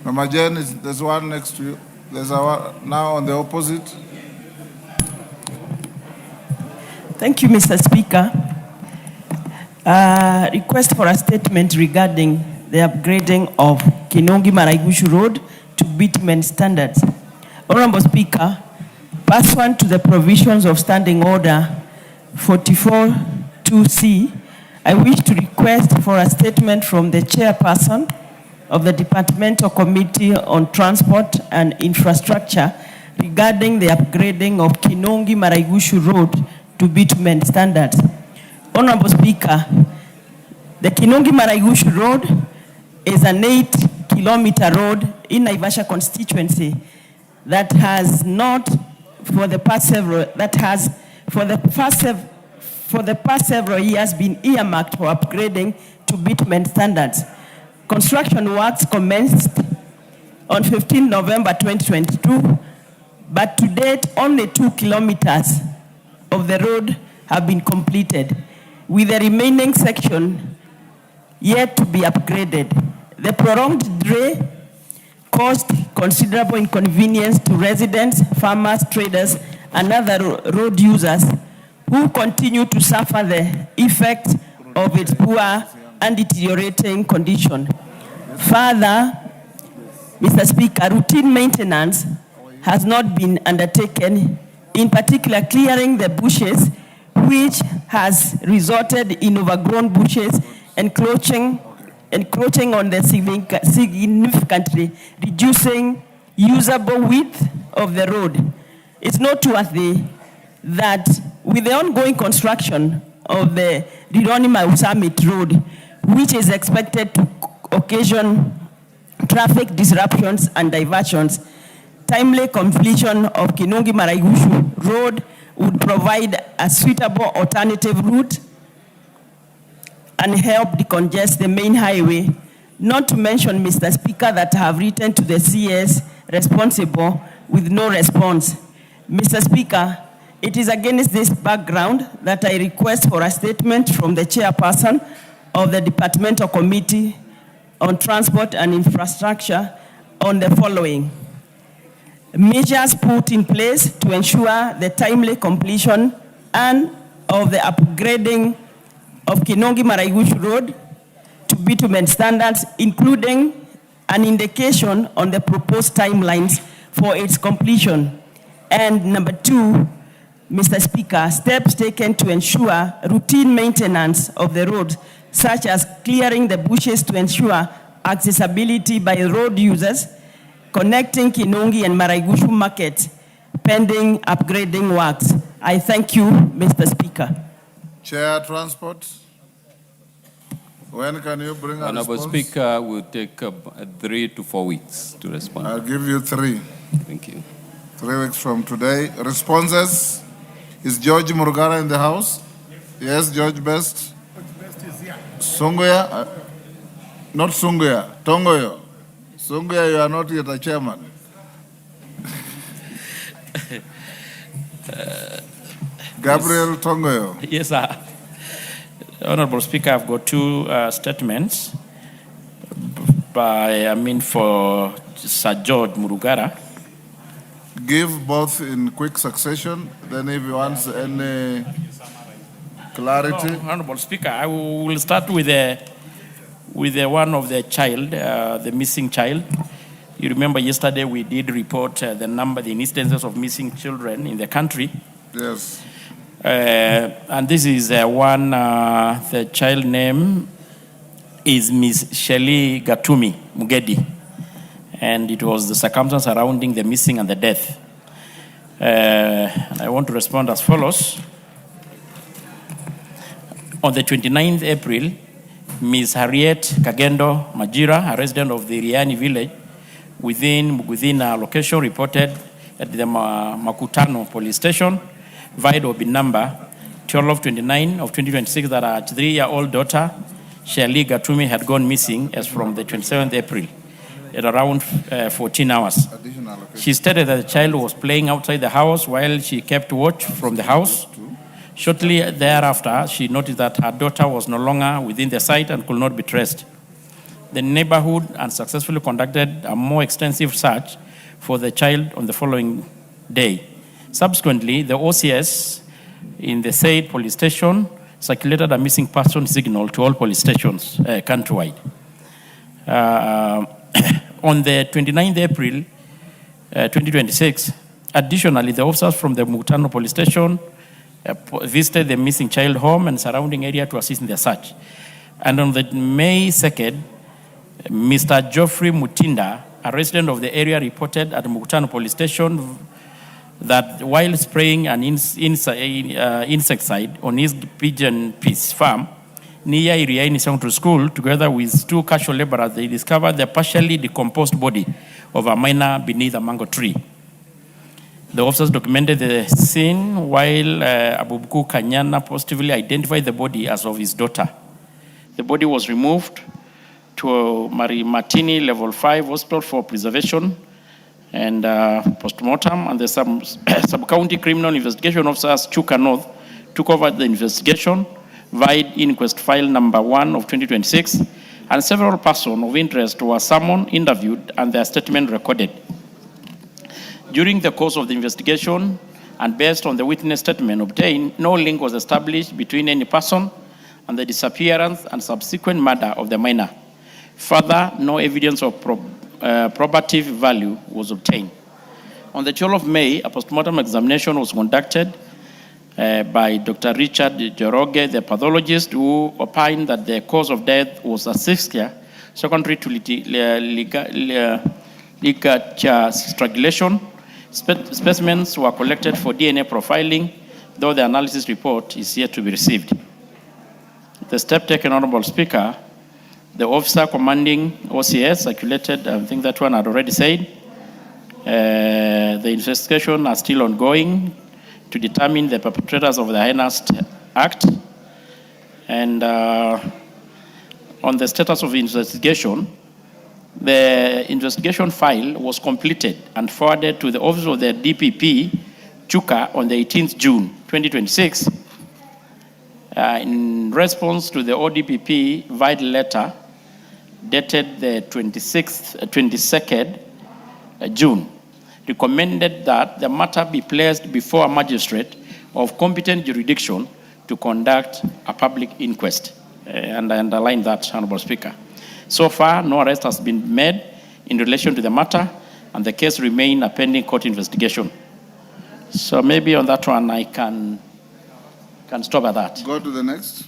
Mama Jane, there's one next to you. There's one now on the opposite. Thank you, Mr. Speaker. Request for a statement regarding the upgrading of Kinongi-Maraigushu Road to bitumen standards. Honorable Speaker, pursuant to the provisions of Standing Order 44.2c, I wish to request for a statement from the chairperson of the Departmental Committee on Transport and Infrastructure regarding the upgrading of Kinongi-Maraigushu Road to bitumen standards. Honorable Speaker, the Kinongi-Maraigushu Road is an 8-kilometer road in Naivasha constituency that has not, for the past several years, been earmarked for upgrading to bitumen standards. Construction works commenced on 15 November 2022, but to date, only 2 kilometers of the road have been completed, with the remaining section yet to be upgraded. The prolonged delay caused considerable inconvenience to residents, farmers, traders, and other road users who continue to suffer the effects of its poor and deteriorating condition. Further, Mr. Speaker, routine maintenance has not been undertaken, in particular clearing the bushes, which has resulted in overgrown bushes encroaching on the significantly reducing usable width of the road. It's noteworthy that with the ongoing construction of the Rironi-Mau Summit Road, which is expected to occasion traffic disruptions and diversions, timely completion of Kinungi-Maraigushu Road would provide a suitable alternative route and help decongest the main highway. Not to mention, Mr. Speaker, that I have written to the CS responsible with no response. Mr. Speaker, it is against this background that I request for a statement from the chairperson of the Departmental Committee on Transport and Infrastructure on the following. Measures put in place to ensure the timely completion and of the upgrading of Kinungi-Maraigushu Road to bitumen standards, including an indication on the proposed timelines for its completion. And number 2, Mr. Speaker, steps taken to ensure routine maintenance of the road, such as clearing the bushes to ensure accessibility by road users, connecting Kinungi and Maraigushu market, pending upgrading works. I thank you, Mr. Speaker. Chair, Transport. When can you bring a Honorable response? Speaker, will take 3 to 4 weeks to respond. I'll give you 3. Thank you. 3 weeks from today. Responses. Is George Murugara in the house? Yes, George Best. Sunguya? Not Sunguya, Tongoyo. Sunguya, you are not yet a chairman. Gabriel Tongoyo. Yes, sir. Honorable Speaker, I've got 2 statements for Sir George Murugara. Give both in quick succession. Then if you want any clarity. No, Honorable Speaker, I will start with the one of the child, the missing child. You remember yesterday we did report the instances of missing children in the country. Yes. And this is one, the child name is Miss Shelley Gatumi Mugedi. And it was the circumstance surrounding the missing and the death. I want to respond as follows. On the 29th April, Ms. Harriet Kagendo Majira, a resident of the Riani village, within a location reported at the Makutano police station, via OB number 1229 of 2026, that her 3-year-old daughter, Shelley Gatumi, had gone missing as from the 27th April at around 14 hours. She stated that the child was playing outside the house while she kept watch from the house. Shortly thereafter, she noticed that her daughter was no longer within the site and could not be traced. The neighborhood unsuccessfully conducted a more extensive search for the child on the following day. Subsequently, the OCS in the said police station circulated a missing person signal to all police stations countrywide. On the 29th April 2026, additionally, the officers from the Mutano police station visited the missing child home and surrounding area to assist in the search. And on the May 2nd, Mr. Geoffrey Mutinda, a resident of the area, reported at the Mutano police station that while spraying an insecticide on his pigeon peas farm near Iriaini Central School, together with 2 casual laborers, they discovered the partially decomposed body of a minor beneath a mango tree. The officers documented the scene while Abubuku Kanyana positively identified the body as of his daughter. The body was removed to Mary Martini Level 5 Hospital for preservation and post-mortem, and the sub-county criminal investigation officers, Chuka North, took over the investigation via inquest file number 1 of 2026, and several persons of interest were summoned, interviewed, and their statement recorded. During the course of the investigation, and based on the witness statement obtained, no link was established between any person and the disappearance and subsequent murder of the minor. Further, no evidence of probative value was obtained. On the 12th of May, a postmortem examination was conducted by Dr. Richard Joroge, the pathologist, who opined that the cause of death was asphyxia secondary to ligature strangulation. Specimens were collected for DNA profiling, though the analysis report is yet to be received. The step taken, Honorable Speaker, the officer commanding OCS circulated, I think that one I'd already said. The investigation are still ongoing to determine the perpetrators of the heinous act. And on the status of the investigation, the investigation file was completed and forwarded to the office of the DPP, Chuka, on the 18th June 2026. In response to the ODPP via letter dated the 22nd June, recommended that the matter be placed before a magistrate of competent jurisdiction to conduct a public inquest. And I underline that, Honorable Speaker. So far, no arrest has been made in relation to the matter, and the case remains a pending court investigation. So maybe on that one, I can stop at that. Go to the next.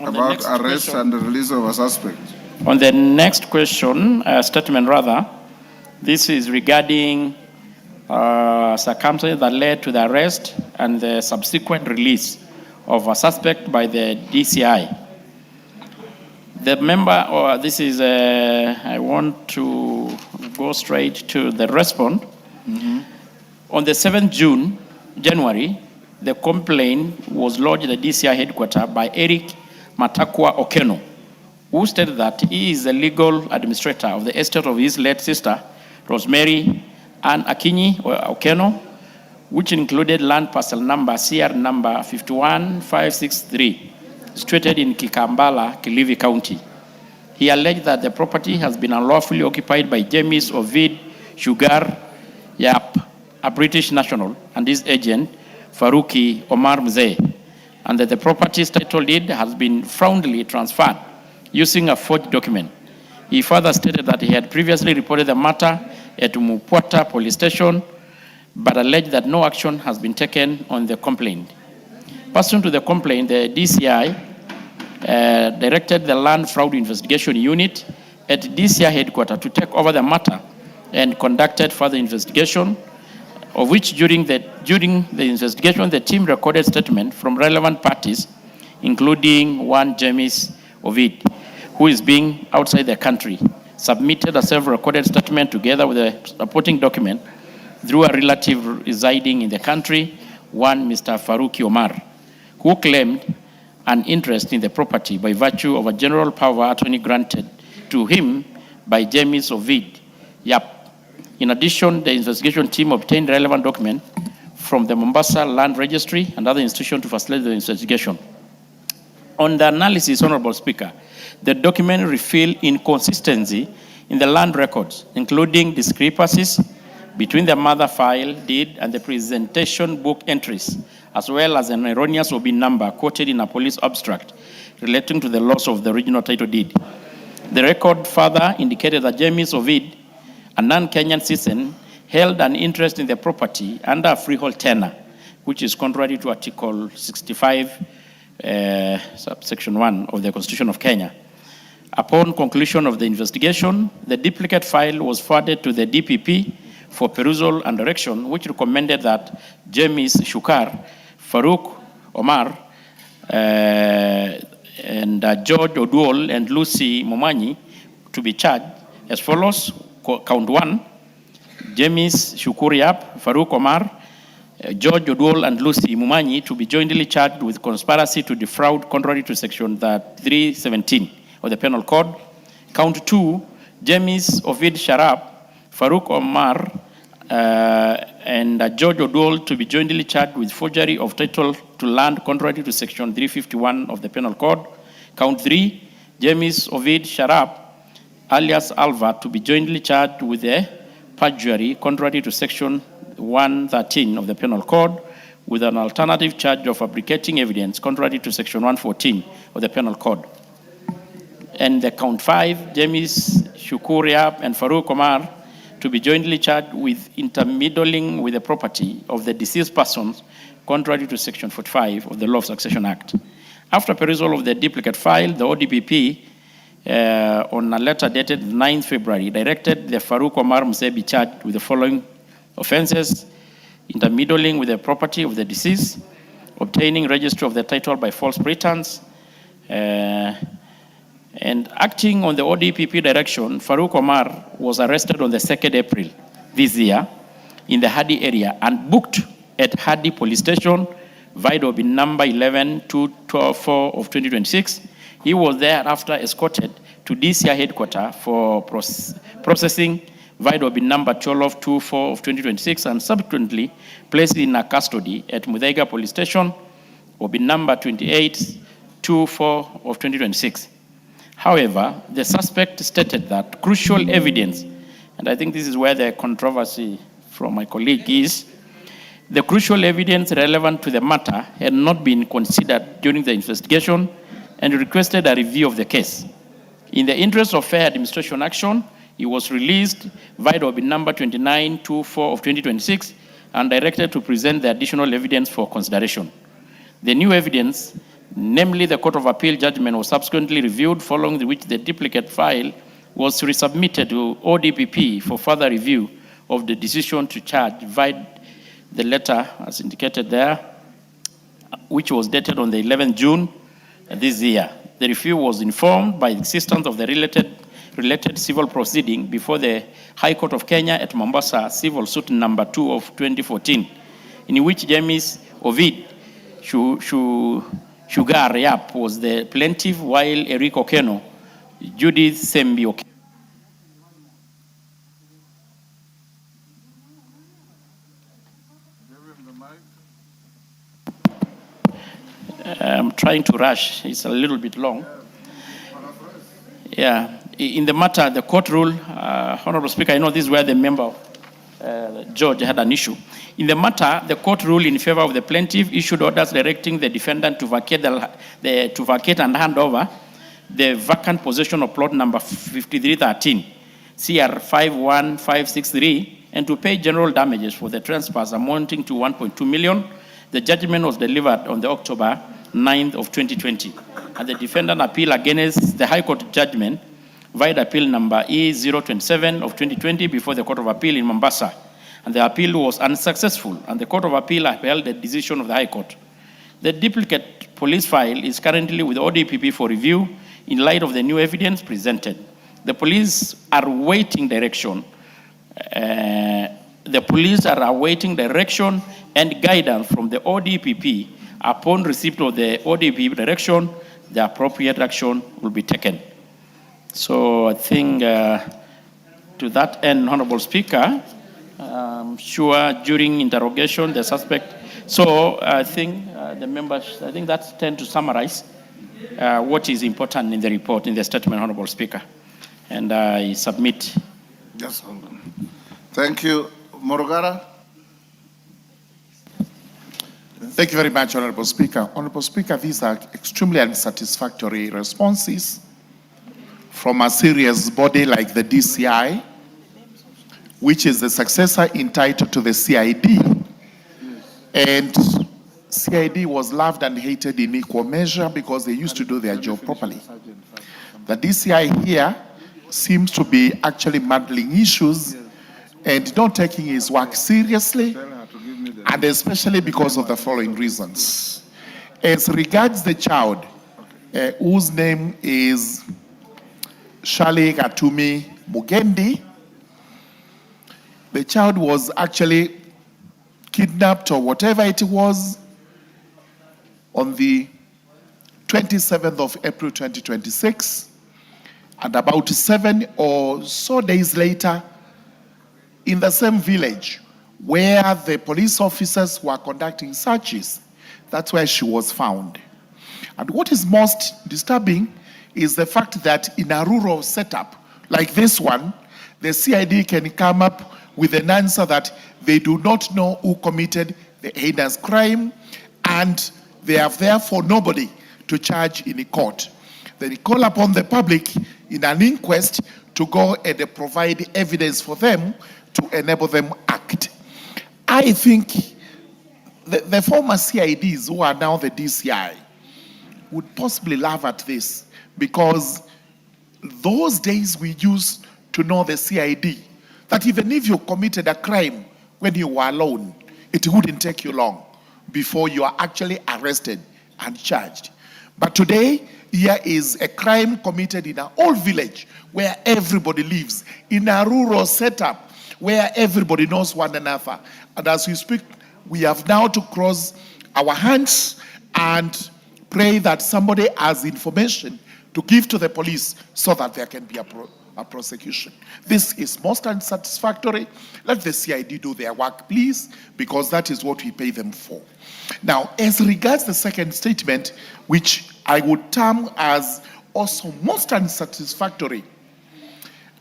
About arrest and the release of a suspect. On the next question, statement rather, this is regarding circumstances that led to the arrest and the subsequent release of a suspect by the DCI. The member, or this is, I want to go straight to the response. Mm-hmm. On the 7th January, the complaint was lodged at the DCI headquarters by Eric Matakwa Okeno, who stated that he is the legal administrator of the estate of his late sister, Rosemary Ann Akinyi Okeno, which included land parcel number CR number 51563, situated in Kikambala, Kilifi County. He alleged that the property has been unlawfully occupied by James Ovid Sugar Yap, a British national, and his agent, Faruki Omar Mzee, and that the property's title deed has been fraudulently transferred using a forged document. He further stated that he had previously reported the matter at Mupwata police station, but alleged that no action has been taken on the complaint. Pursuant to the complaint, the DCI directed the Land Fraud Investigation Unit at DCI headquarters to take over the matter and conducted further investigation, of which during the investigation, the team recorded statements from relevant parties, including one James Ovid, who is being outside the country, submitted a self-recorded statement together with a supporting document through a relative residing in the country, one Mr. Faruki Omar, who claimed an interest in the property by virtue of a general power of attorney granted to him by James Ovid Yap. In addition, the investigation team obtained relevant documents from the Mombasa Land Registry and other institutions to facilitate the investigation. On the analysis, Honorable Speaker, the document revealed inconsistency in the land records, including discrepancies between the mother file deed and the presentation book entries, as well as an erroneous OB number quoted in a police abstract relating to the loss of the original title deed. The record further indicated that James Ovid, a non-Kenyan citizen, held an interest in the property under a freehold tenure, which is contrary to Article 65, subsection 1 of the Constitution of Kenya. Upon conclusion of the investigation, the duplicate file was forwarded to the DPP for perusal and direction, which recommended that James Shukar, Farouk Omar, and George Oduol and Lucy Momanyi to be charged as follows. Count 1, James Shukuriap, Farouk Omar, George Oduol and Lucy Mumanyi to be jointly charged with conspiracy to defraud contrary to section 317 of the Penal Code. Count 2, James Ovid Sharap, Farouk Omar, and George Oduol to be jointly charged with forgery of title to land contrary to section 351 of the Penal Code. Count 3, James Ovid Sharap, alias Alva, to be jointly charged with a perjury contrary to section 113 of the Penal Code, with an alternative charge of fabricating evidence contrary to section 114 of the Penal Code. And the count 5, James Shukuria and Farouk Omar to be jointly charged with intermeddling with the property of the deceased persons contrary to section 45 of the Law of Succession Act. After perusal of the duplicate file, the ODPP on a letter dated 9th February directed the Farouk Omar Muse be charged with the following offenses: intermeddling with the property of the deceased, obtaining registry of the title by false pretense, and acting on the ODPP direction, Farouk Omar was arrested on the 2nd April this year in the Hadi area and booked at Hadi Police Station, Vido bin number 11224 of 2026. He was thereafter escorted to DCI headquarters for processing, Vido bin number 1224 of 2026, and subsequently placed in a custody at Muthaiga Police Station, or bin number 2824 of 2026. However, the suspect stated that crucial evidence, and I think this is where the controversy from my colleague is, the crucial evidence relevant to the matter had not been considered during the investigation and requested a review of the case. In the interest of fair administration action, he was released via bin number 2924 of 2026 and directed to present the additional evidence for consideration. The new evidence, namely the Court of Appeal judgment, was subsequently reviewed, following which the duplicate file was resubmitted to ODPP for further review of the decision to charge via the letter as indicated there, which was dated on the 11th June this year. The review was informed by the existence of the related civil proceeding before the High Court of Kenya at Mombasa, civil suit number 2 of 2014, in which James Ovid Sugar Yap was the plaintiff, while Eric Okeno, Judith Sembi Okeno. I'm trying to rush. It's a little bit long. Yeah. In the matter, the court ruled, Honorable Speaker, I know this is where the member, George, had an issue. In the matter, the court ruled in favor of the plaintiff, issued orders directing the defendant to vacate, to vacate and hand over the vacant possession of plot number 5313, CR 51563, and to pay general damages for the trespass amounting to 1.2 million. The judgment was delivered on the October 9th of 2020. And the defendant appealed against the High Court judgment via appeal number E027 of 2020 before the Court of Appeal in Mombasa. And the appeal was unsuccessful, and the Court of Appeal upheld the decision of the High Court. The duplicate police file is currently with ODPP for review in light of the new evidence presented. The police are awaiting direction. The police are awaiting direction and guidance from the ODPP. Upon receipt of the ODPP direction, the appropriate action will be taken. So I think to that end, Honorable Speaker, I'm sure during interrogation, the suspect, so I think the members, I think that's tend to summarize what is important in the report, in the statement, Honorable Speaker. And I submit. Yes, hold on. Thank you. Morogara. Thank you very much, Honorable Speaker. Honorable Speaker, these are extremely unsatisfactory responses from a serious body like the DCI, which is the successor entitled to the CID. And CID was loved and hated in equal measure because they used to do their job properly. The DCI here seems to be actually muddling issues and not taking his work seriously, and especially because of the following reasons. As regards the child, whose name is Shali Gatumi Mugendi, the child was actually kidnapped or whatever it was on the 27th of April 2026, and about 7 or so days later, in the same village where the police officers were conducting searches, that's where she was found. And what is most disturbing is the fact that in a rural setup like this one, the CID can come up with an answer that they do not know who committed the heinous crime, and they have therefore nobody to charge in a court. They call upon the public in an inquest to go and provide evidence for them to enable them act. I think the former CIDs who are now the DCI would possibly laugh at this, because those days we used to know the CID, that even if you committed a crime when you were alone, it wouldn't take you long before you are actually arrested and charged. But today, here is a crime committed in an old village where everybody lives, in a rural setup where everybody knows one another. And as we speak, we have now to cross our hands and pray that somebody has information to give to the police so that there can be a prosecution. This is most unsatisfactory. Let the CID do their work, please, because that is what we pay them for. Now, as regards the second statement, which I would term as also most unsatisfactory,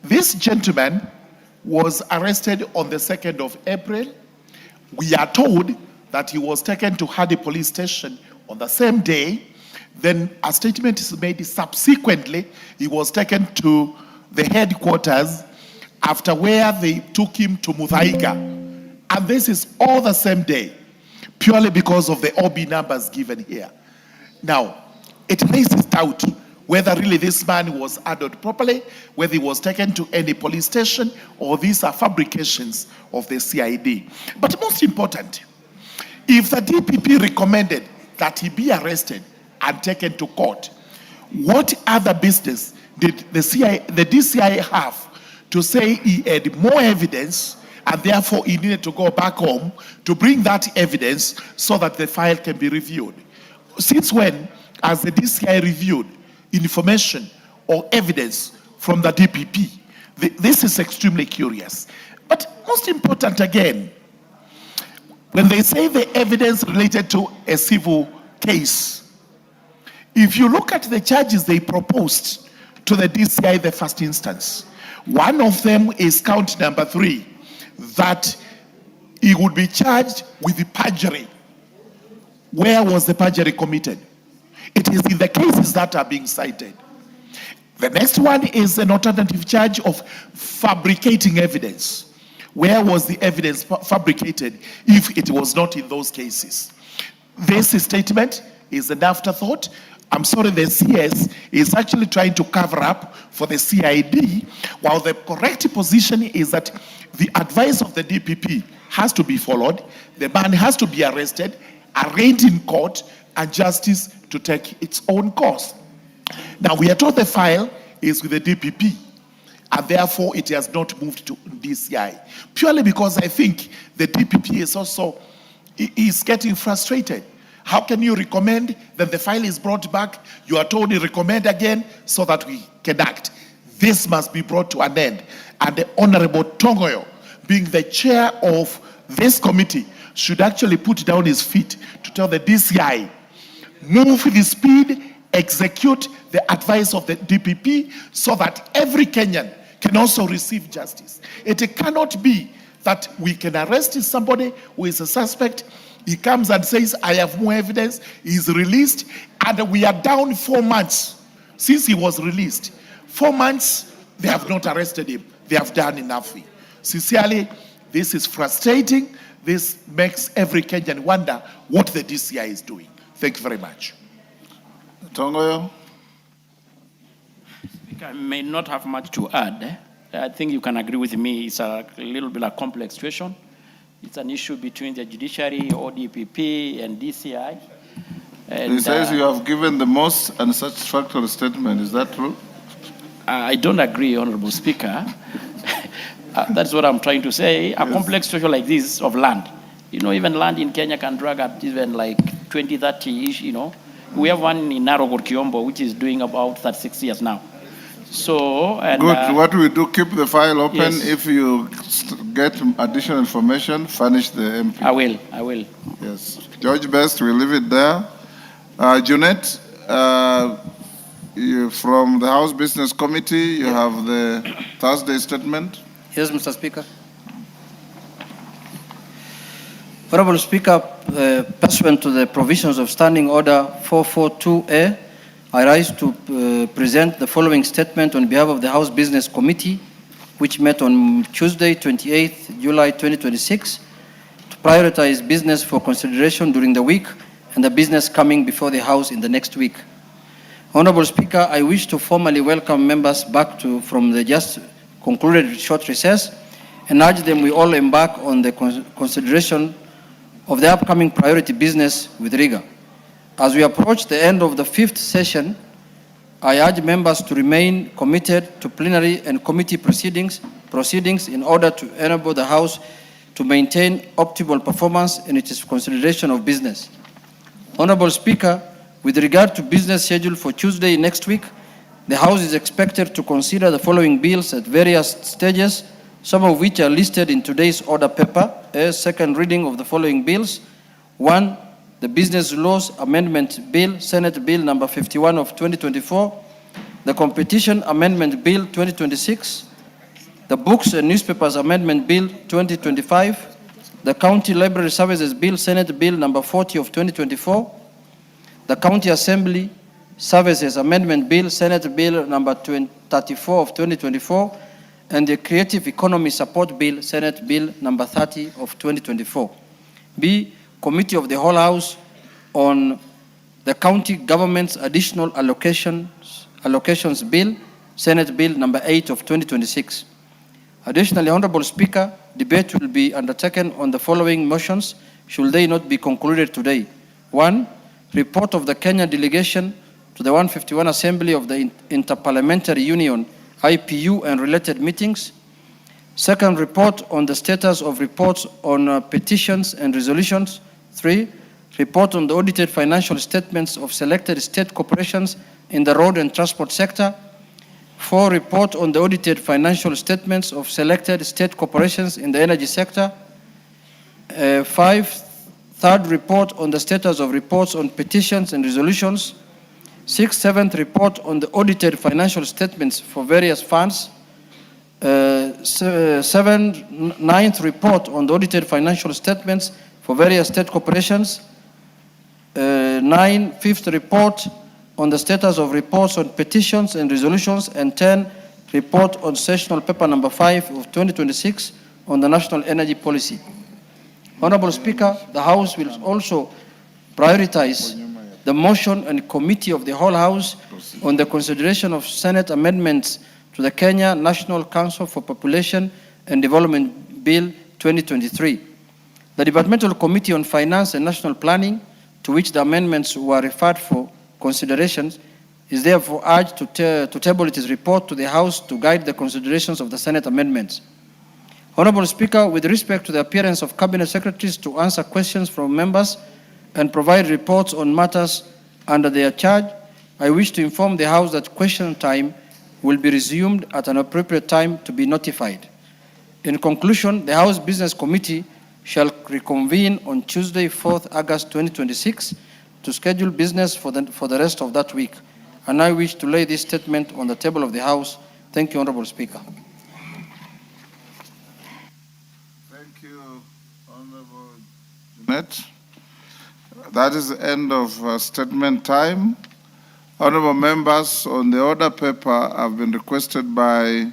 this gentleman was arrested on the 2nd of April. We are told that he was taken to Hardy police station on the same day. Then a statement is made subsequently. He was taken to the headquarters, after where they took him to Muthaiga. And this is all the same day, purely because of the OB numbers given here. Now, it raises doubt whether really this man was handled properly, whether he was taken to any police station, or these are fabrications of the CID. But most important, if the DPP recommended that he be arrested and taken to court, what other business did the DCI have to say he had more evidence and therefore he needed to go back home to bring that evidence so that the file can be reviewed? Since when has the DCI reviewed information or evidence from the DPP? This is extremely curious. But most important again, when they say the evidence related to a civil case, if you look at the charges they proposed to the DCI the first instance, one of them is count number 3, that he would be charged with the perjury. Where was the perjury committed? It is in the cases that are being cited. The next one is an alternative charge of fabricating evidence. Where was the evidence fabricated if it was not in those cases? This statement is an afterthought. I'm sorry, the CS is actually trying to cover up for the CID, while the correct position is that the advice of the DPP has to be followed, the man has to be arrested, arraigned in court, and justice to take its own course. Now, we are told the file is with the DPP, and therefore it has not moved to DCI, purely because I think the DPP is also getting frustrated. How can you recommend that the file is brought back? You are told to recommend again so that we can act. This must be brought to an end. And the Honorable Tongoyo, being the chair of this committee, should actually put down his feet to tell the DCI, move with speed, execute the advice of the DPP so that every Kenyan can also receive justice. It cannot be that we can arrest somebody who is a suspect. He comes and says, I have more evidence. He's released. And we are down 4 months since he was released. 4 months, they have not arrested him. They have done nothing. Sincerely, this is frustrating. This makes every Kenyan wonder what the DCI is doing. Thank you very much. Tongoyo? I may not have much to add. I think you can agree with me. It's a little bit of a complex situation. It's an issue between the judiciary, ODPP, and DCI. And, he says you have given the most unsatisfactory statement. Is that true? I don't agree, Honorable Speaker. That's what I'm trying to say. A complex situation like this of land You know, even land in Kenya can drag at even like 20, 30-ish, you know. We have one in Narogor Kiombo, which is doing about 36 years now. So, and Good. What we do, keep the file open. yes. If you get additional information, furnish the MP. I will. Yes. George Best, we leave it there. Junet, you, from the House Business Committee, you have the Thursday statement. Yes, Mr. Speaker. Honorable Speaker, pursuant to the provisions of Standing Order 442A, I rise to present the following statement on behalf of the House Business Committee, which met on Tuesday, 28th July 2026, to prioritize business for consideration during the week and the business coming before the House in the next week. Honorable Speaker, I wish to formally welcome members back from the just concluded short recess and urge them we all embark on the consideration of the upcoming priority business with rigor. As we approach the end of the 5th session, I urge members to remain committed to plenary and committee proceedings in order to enable the House to maintain optimal performance in its consideration of business. Honorable Speaker, with regard to business schedule for Tuesday next week, the House is expected to consider the following bills at various stages, some of which are listed in today's order paper. Second reading of the following bills. 1, the Business Laws Amendment Bill, Senate Bill number 51 of 2024, the Competition Amendment Bill 2026, the Books and Newspapers Amendment Bill 2025, the County Library Services Bill, Senate Bill number 40 of 2024, the County Assembly Services Amendment Bill, Senate Bill number 34 of 2024, and the Creative Economy Support Bill, Senate Bill number 30 of 2024. B, Committee of the Whole House on the County Government's Additional Allocations Bill, Senate Bill number 8 of 2026. Additionally, Honorable Speaker, debate will be undertaken on the following motions should they not be concluded today. 1, report of the Kenya delegation to the 151 Assembly of the Interparliamentary Union, IPU, and related meetings. Second, report on the status of reports on petitions and resolutions. 3, report on the audited financial statements of selected state corporations in the road and transport sector. 4, report on the audited financial statements of selected state corporations in the energy sector. 5, third, report on the status of reports on petitions and resolutions. 6, seventh, report on the audited financial statements for various funds. 7, ninth, report on the audited financial statements for various state corporations. 9, fifth, report on the status of reports on petitions and resolutions. And 10, report on sessional paper number 5 of 2026 on the national energy policy. Honorable Speaker, the House will also prioritize the motion and committee of the whole House on the consideration of Senate amendments to the Kenya National Council for Population and Development Bill 2023. The Departmental Committee on Finance and National Planning, to which the amendments were referred for considerations, is therefore urged to table its report to the House to guide the considerations of the Senate amendments. Honorable Speaker, with respect to the appearance of Cabinet Secretaries to answer questions from members and provide reports on matters under their charge, I wish to inform the House that question time will be resumed at an appropriate time to be notified. In conclusion, the House Business Committee shall reconvene on Tuesday, 4th August 2026 to schedule business for the rest of that week. And I wish to lay this statement on the table of the House. Thank you, Honorable Speaker. Thank you, Honorable Junet. That is the end of statement time. Honorable members, on the order paper have been requested by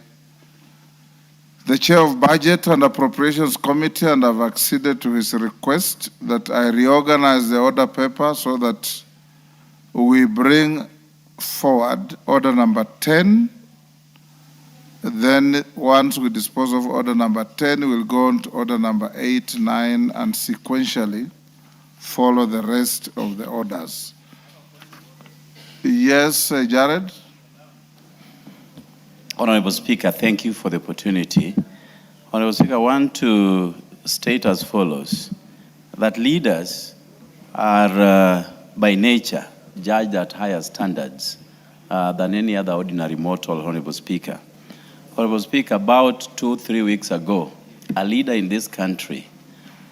the Chair of Budget and Appropriations Committee, and I've acceded to his request that I reorganize the order paper so that we bring forward order number 10. Then once we dispose of order number 10, we'll go on to order number 8, 9, and sequentially follow the rest of the orders. Yes, Jared? Honorable Speaker, thank you for the opportunity. Honorable Speaker, I want to state as follows. that leaders are by nature judged at higher standards than any other ordinary mortal, Honorable Speaker. Honorable Speaker, about 2-3 weeks ago, a leader in this country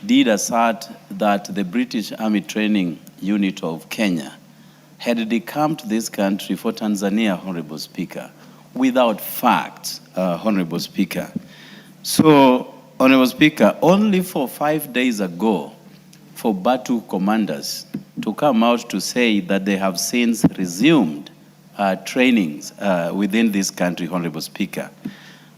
did assert that the British Army Training Unit of Kenya had decamped this country for Tanzania, Honorable Speaker, without facts, Honorable Speaker. So, Honorable Speaker, only for 5 days ago, for Batu commanders to come out to say that they have since resumed trainings within this country, Honorable Speaker.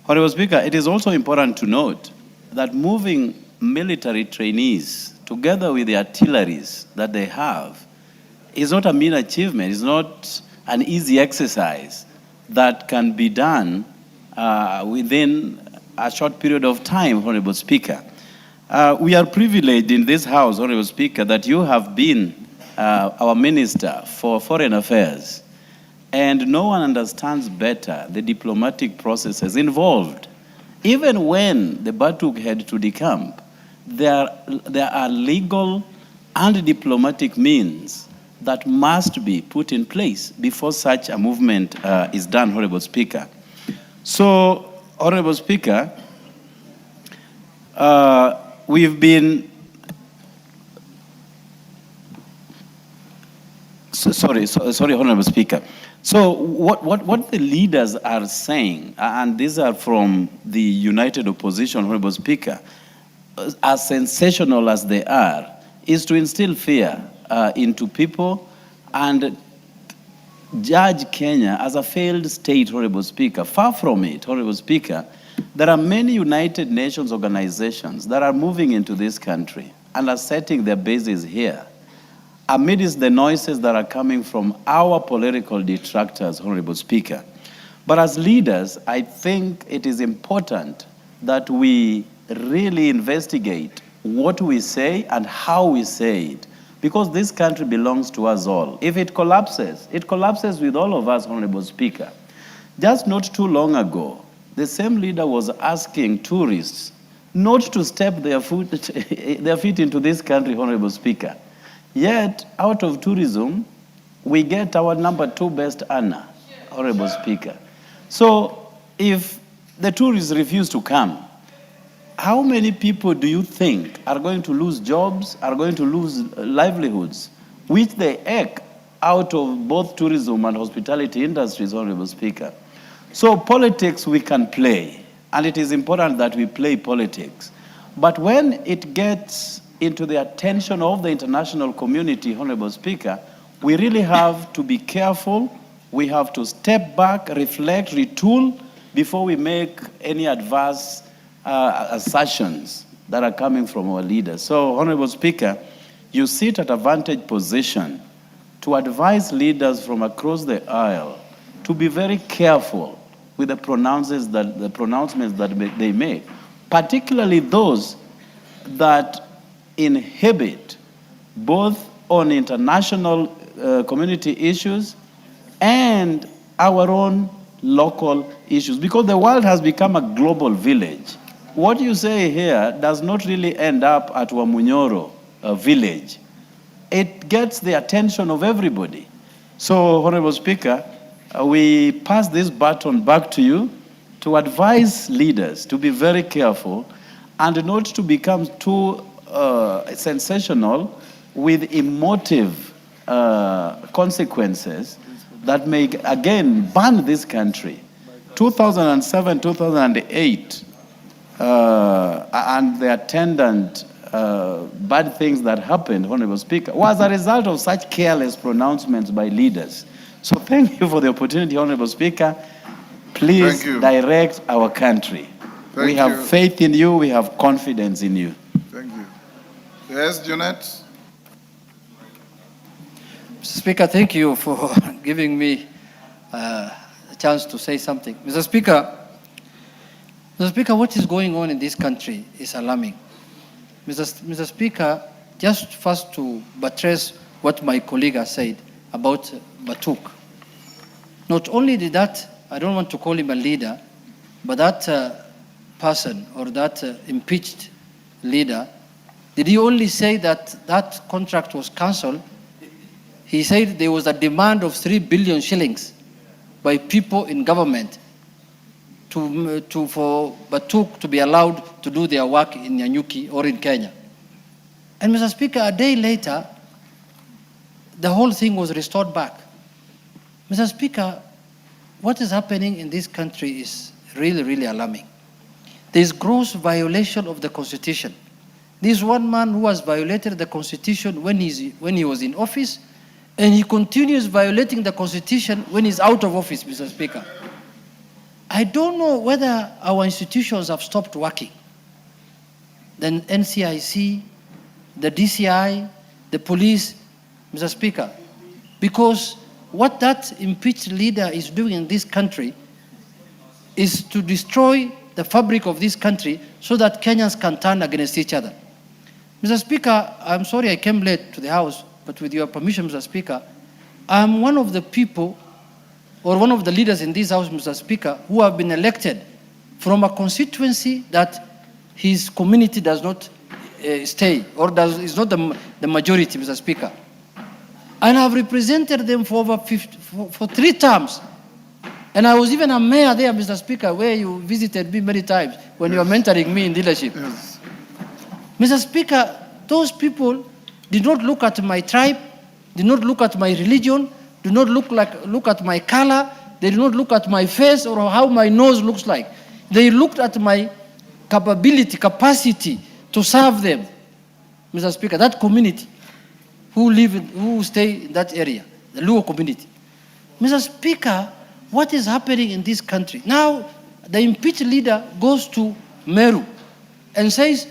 Honorable Speaker, it is also important to note that moving military trainees together with the artilleries that they have is not a mean achievement. It's not an easy exercise that can be done within a short period of time, Honorable Speaker. We are privileged in this House, Honorable Speaker, that you have been our Minister for Foreign Affairs, and no one understands better the diplomatic processes involved. Even when the Batuk had to decamp, there are legal and diplomatic means that must be put in place before such a movement is done, Honorable Speaker. So, Honorable Speaker, we've been... Sorry, Honorable Speaker. So what the leaders are saying, and these are from the United Opposition, Honorable Speaker, as sensational as they are, is to instill fear into people and judge Kenya as a failed state, Honorable Speaker. Far from it, Honorable Speaker, there are many United Nations organizations that are moving into this country and are setting their bases here, amidst the noises that are coming from our political detractors, Honorable Speaker. But as leaders, I think it is important that we really investigate what we say and how we say it, because this country belongs to us all. If it collapses with all of us, Honorable Speaker. Just not too long ago, the same leader was asking tourists not to step their feet into this country, Honorable Speaker. Yet, out of tourism, we get our number 2 best earner, Honorable Speaker. So, if the tourists refuse to come, how many people do you think are going to lose jobs, are going to lose livelihoods, which they eke out of both tourism and hospitality industries, Honorable Speaker? So, politics we can play, and it is important that we play politics. But when it gets into the attention of the international community, Honorable Speaker, we really have to be careful. We have to step back, reflect, retool before we make any adverse assertions that are coming from our leaders. So, Honorable Speaker, you sit at a vantage position to advise leaders from across the aisle to be very careful with the pronouncements that they make, particularly those that inhibit both on international community issues and our own local issues, because the world has become a global village. What you say here does not really end up at Wamunyoro village. It gets the attention of everybody. So, Honorable Speaker, we pass this baton back to you to advise leaders to be very careful and not to become too sensational with emotive consequences that may, again, ban this country. 2007, 2008, and the attendant bad things that happened, Honorable Speaker, was a result of such careless pronouncements by leaders. So thank you for the opportunity, Honorable Speaker. Please direct our country. We have faith in you. We have confidence in you. Thank you. Yes, Janet? Mr. Speaker, thank you for giving me a chance to say something. Mr. Speaker, what is going on in this country is alarming. Mr. Speaker, just first to buttress what my colleague has said about Batuk. Not only did that, I don't want to call him a leader, but that person or that impeached leader Did he only say that that contract was cancelled? He said there was a demand of 3 billion shillings by people in government to be allowed to do their work in Nyanyuki or in Kenya. And Mr. Speaker, a day later, the whole thing was restored back. Mr. Speaker, what is happening in this country is really, really alarming. There is gross violation of the Constitution. This one man who has violated the Constitution when he was in office, and he continues violating the Constitution when he's out of office, Mr. Speaker. I don't know whether our institutions have stopped working. The NCIC, the DCI, the police, Mr. Speaker, because what that impeached leader is doing in this country is to destroy the fabric of this country so that Kenyans can turn against each other. Mr. Speaker, I'm sorry I came late to the House, but with your permission, Mr. Speaker, I'm one of the people or one of the leaders in this House, Mr. Speaker, who have been elected from a constituency that his community does not stay or is not the majority, Mr. Speaker. And I've represented them for over 3 terms. And I was even a mayor there, Mr. Speaker, where you visited me many times when you were mentoring me in leadership. Yes. Mr. Speaker, those people did not look at my tribe, did not look at my religion, did not look at my color, they did not look at my face or how my nose looks like. They looked at my capacity to serve them, Mr. Speaker, that community who stay in that area, the Luo community. Mr. Speaker, what is happening in this country? Now, the impeached leader goes to Meru and says,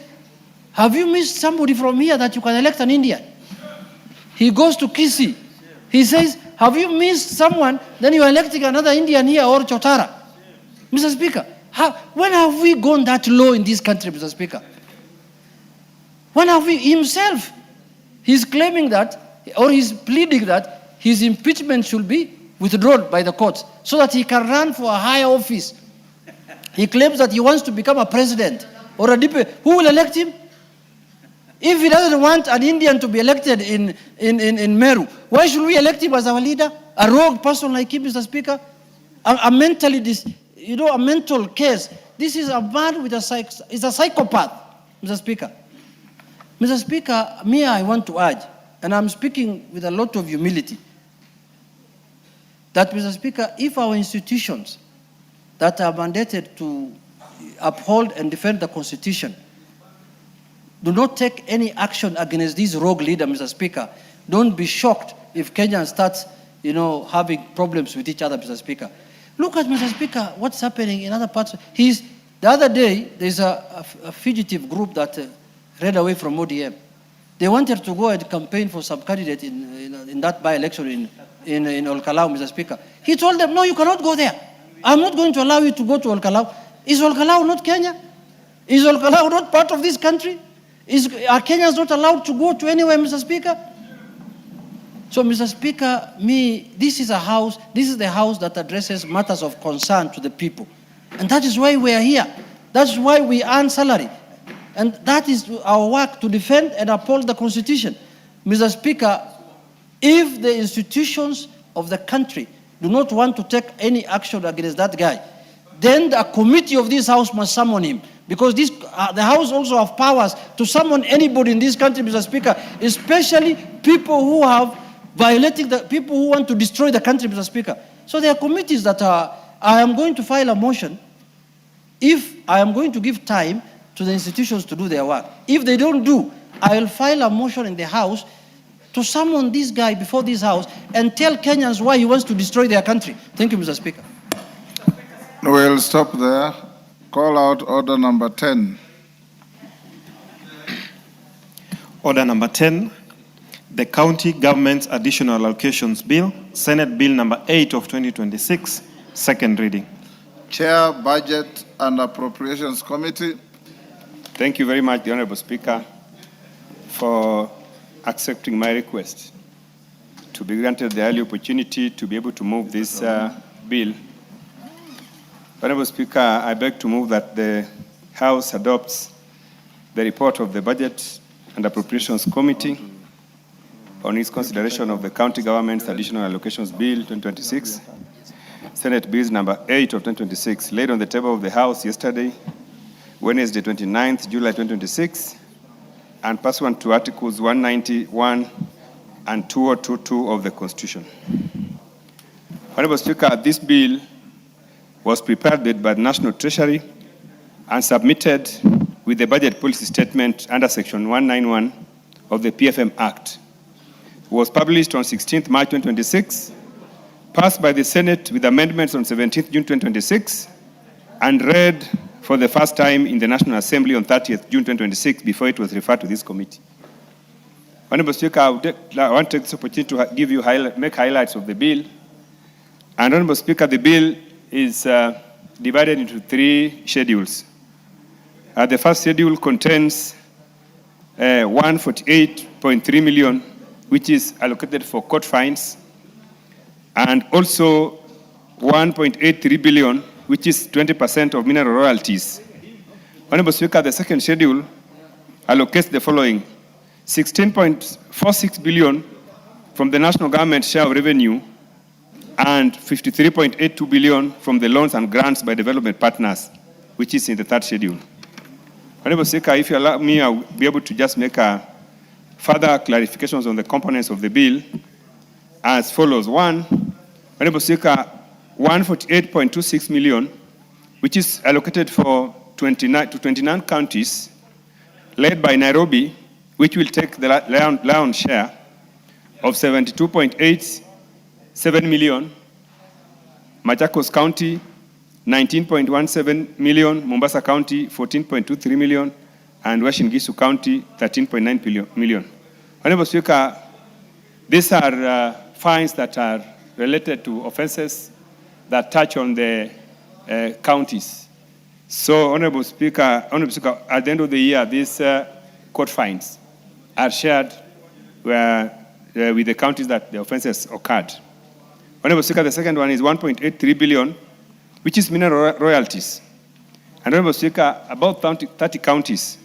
have you missed somebody from here that you can elect an Indian? He goes to Kisii. He says, have you missed someone, then you are electing another Indian here or Chotara? Mr. Speaker, when have we gone that low in this country, Mr. Speaker? When have we, himself, he's claiming that, or he's pleading that his impeachment should be withdrawn by the courts so that he can run for a higher office. He claims that he wants to become a president or a deputy. Who will elect him? If he doesn't want an Indian to be elected in Meru, why should we elect him as our leader? A rogue person like him, Mr. Speaker? A mental case. This is a man with is a psychopath, Mr. Speaker. Mr. Speaker, I want to urge, and I'm speaking with a lot of humility, that, Mr. Speaker, if our institutions that are mandated to uphold and defend the Constitution do not take any action against this rogue leader, Mr. Speaker, don't be shocked if Kenya starts, having problems with each other, Mr. Speaker. Look at, Mr. Speaker, what's happening in other parts. The other day, there's a fugitive group that ran away from ODM. They wanted to go and campaign for some candidate in that by-election in Olkalau, Mr. Speaker. He told them, no, you cannot go there. I'm not going to allow you to go to Olkalau. Is Olkalau not Kenya? Is Olkalau not part of this country? Are Kenyans not allowed to go to anywhere, Mr. Speaker? So, Mr. Speaker, this is the house that addresses matters of concern to the people. And that is why we are here. That's why we earn salary. And that is our work, to defend and uphold the Constitution. Mr. Speaker, if the institutions of the country do not want to take any action against that guy, then the committee of this House must summon him. Because the House also have powers to summon anybody in this country, Mr. Speaker, especially people who have violated people who want to destroy the country, Mr. Speaker. So there are committees that I am going to file a motion if I am going to give time to the institutions to do their work. If they don't do, I will file a motion in the House to summon this guy before this House and tell Kenyans why he wants to destroy their country. Thank you, Mr. Speaker. We'll stop there. Call out order number 10. Order number 10, the County Government Additional Allocations Bill, Senate Bill number 8 of 2026, second reading. Chair, Budget and Appropriations Committee. Thank you very much, the Honorable Speaker, for accepting my request to be granted the early opportunity to be able to move this bill. Honorable Speaker, I beg to move that the House adopts the report of the Budget and Appropriations Committee on its consideration of the County Government's Additional Allocations Bill 2026, Senate Bills number 8 of 2026, laid on the table of the House yesterday, Wednesday, 29th July 2026, and pursuant to Articles 191 and 2022 of the Constitution. Honorable Speaker, this bill was prepared by the National Treasury and submitted with the budget policy statement under Section 191 of the PFM Act. It was published on 16th March 2026, passed by the Senate with amendments on 17th June 2026, and read for the first time in the National Assembly on 30th June 2026 before it was referred to this committee. Honorable Speaker, I want to take this opportunity to give you make highlights of the bill. And Honorable Speaker, the bill is divided into 3 schedules. The first schedule contains 148.3 million, which is allocated for court fines, and also 1.83 billion, which is 20% of mineral royalties. Honorable Speaker, the second schedule allocates the following: 16.46 billion from the national government share of revenue and 53.82 billion from the loans and grants by development partners, which is in the third schedule. Honorable Speaker, if you allow me, I'll be able to just make further clarifications on the components of the bill as follows. 1, Honorable Speaker, 148.26 million, which is allocated for 29 counties, led by Nairobi, which will take the lion's share of 72.87 million, Machakos County, 19.17 million, Mombasa County, 14.23 million, and Uasin Gishu County, 13.9 million. Honorable Speaker, these are fines that are related to offenses that touch on the counties. So, Honorable Speaker, at the end of the year, these court fines are shared with the counties that the offenses occurred. Honorable Speaker, the second one is 1.83 billion, which is mineral royalties. And Honorable Speaker, about 30 counties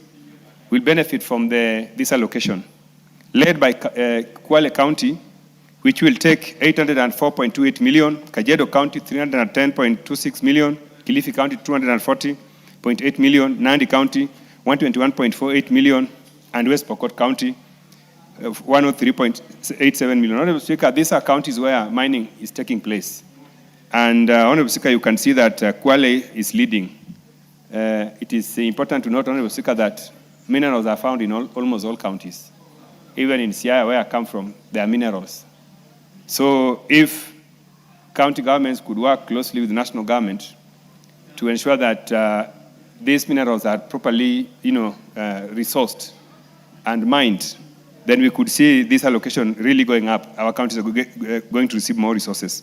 will benefit from this allocation, led by Kwale County, which will take 804.28 million, Kajiado County 310.26 million, Kilifi County 240.8 million, Nandi County 121.48 million, and West Pokot County 103.87 million. Honorable Speaker, these are counties where mining is taking place. And Honorable Speaker, you can see that Kwale is leading. It is important to note, Honorable Speaker, that minerals are found in almost all counties. Even in Siaya, where I come from, there are minerals. So if county governments could work closely with the national government to ensure that these minerals are properly, resourced and mined, then we could see this allocation really going up. Our counties are going to receive more resources.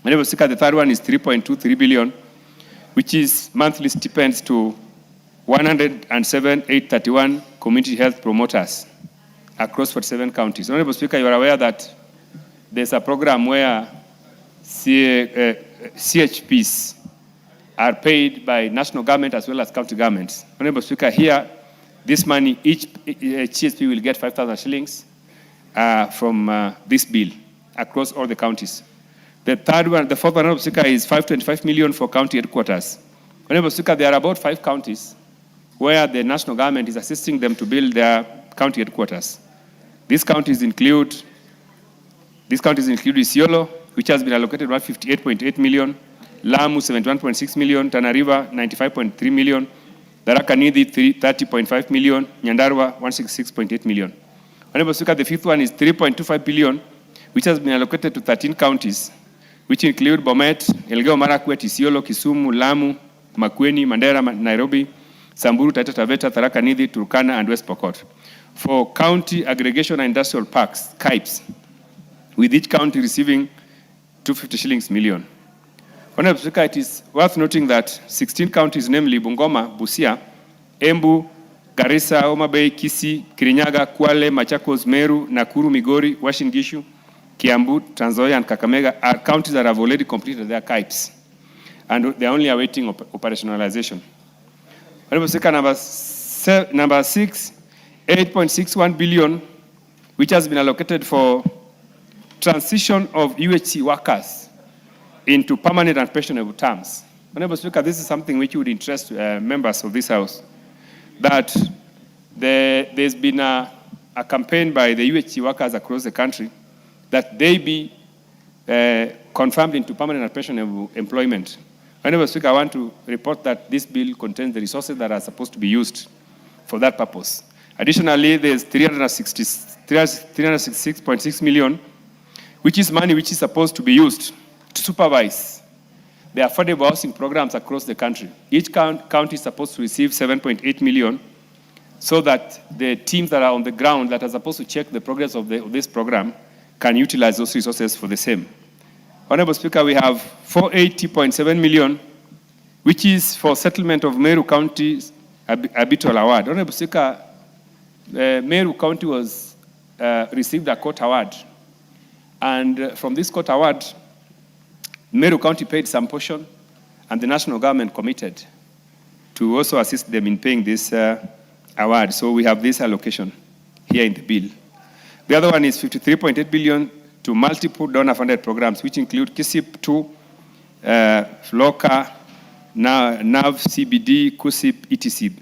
Honorable Speaker, the third one is 3.23 billion, which is monthly stipends to 107,831 community health promoters across 47 counties. Honorable Speaker, you are aware that there's a program where CHPs are paid by national government as well as county governments. Honorable Speaker, here, this money, each CHP will get 5,000 shillings from this bill across all the counties. The fourth one, Honorable Speaker, is 525 million for county headquarters. Honorable Speaker, there are about 5 counties where the national government is assisting them to build their county headquarters. These counties include Isiolo, which has been allocated 158.8 million, Lamu 71.6 million, Tana River 95.3 million, Tharaka Nithi 30.5 million, Nyandarua 166.8 million. Honorable Speaker, the fifth one is 3.25 billion, which has been allocated to 13 counties, which include Bomet, Elgeyo Marakwet, Isiolo, Kisumu, Lamu, Makueni, Mandera, Nairobi, Samburu, Taita Taveta, Tharaka Nithi, Turkana, and West Pokot, for county aggregation and industrial parks, KIPES, with each county receiving 250 shillings million. Honorable Speaker, it is worth noting that 16 counties, namely Bungoma, Busia, Embu, Garissa, Homa Bay, Kisii, Kirinyaga, Kwale, Machakos, Meru, Nakuru, Migori, Uasin Gishu, Kiambu, Trans Nzoia, and Kakamega are counties that have already completed their KIPES, and they are only awaiting operationalization. Honorable Speaker, number 6 8.61 billion, which has been allocated for transition of UHC workers into permanent and pensionable terms. Honorable Speaker, this is something which would interest members of this House, that there's been a campaign by the UHC workers across the country that they be confirmed into permanent and pensionable employment. Honorable Speaker, I want to report that this bill contains the resources that are supposed to be used for that purpose. Additionally, there's 366.6 million, which is money which is supposed to be used to supervise the affordable housing programs across the country. Each county is supposed to receive 7.8 million so that the teams that are on the ground that are supposed to check the progress of this program can utilize those resources for the same. Honorable Speaker, we have 480.7 million, which is for settlement of Meru County's habitual award. Honorable Speaker, Meru County was received a court award. And from this court award, Meru County paid some portion, and the national government committed to also assist them in paying this award. So we have this allocation here in the bill. The other one is 53.8 billion to multiple donor-funded programs, which include KISIP 2, FLOCA, NAV, CBD, KUSIP, ETC.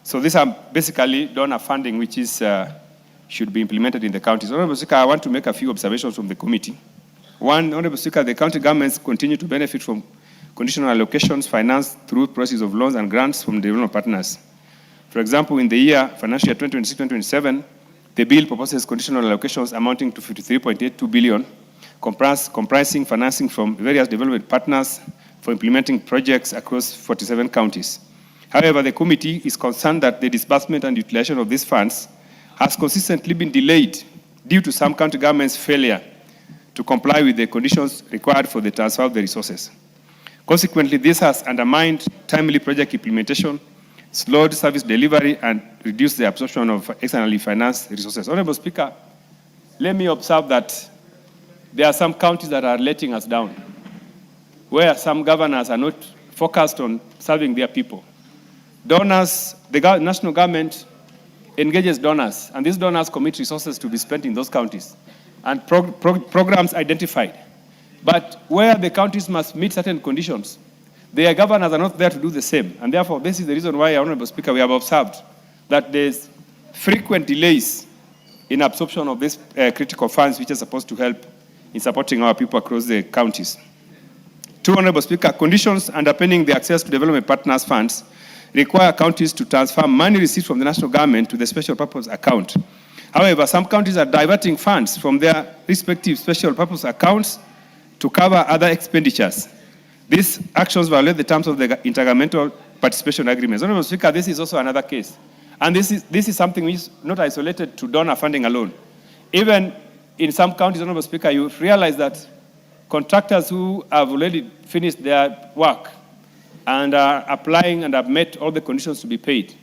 So these are basically donor funding, which is should be implemented in the counties. Honorable Speaker, I want to make a few observations from the committee. One, Honorable Speaker, the county governments continue to benefit from conditional allocations financed through process of loans and grants from development partners. For example, in the financial year 2026-2027, the bill proposes conditional allocations amounting to 53.82 billion, comprising financing from various development partners for implementing projects across 47 counties. However, the committee is concerned that the disbursement and utilization of these funds has consistently been delayed due to some county governments' failure to comply with the conditions required for the transfer of the resources. Consequently, this has undermined timely project implementation, slowed service delivery, and reduced the absorption of externally financed resources. Honorable Speaker, let me observe that there are some counties that are letting us down, where some governors are not focused on serving their people. Donors, the national government engages donors, and these donors commit resources to be spent in those counties, and programs identified. But where the counties must meet certain conditions, their governors are not there to do the same. And therefore, this is the reason why, Honorable Speaker, we have observed that there's frequent delays in absorption of these critical funds, which are supposed to help in supporting our people across the counties. Two, Honorable Speaker, conditions underpinning the access to development partners funds require counties to transfer money received from the national government to the special purpose account. However, some counties are diverting funds from their respective special purpose accounts to cover other expenditures. These actions violate the terms of the intergovernmental participation agreements. Honorable Speaker, this is also another case. And this is something which is not isolated to donor funding alone. Even in some counties, Honorable Speaker, you realize that contractors who have already finished their work and are applying and have met all the conditions to be paid,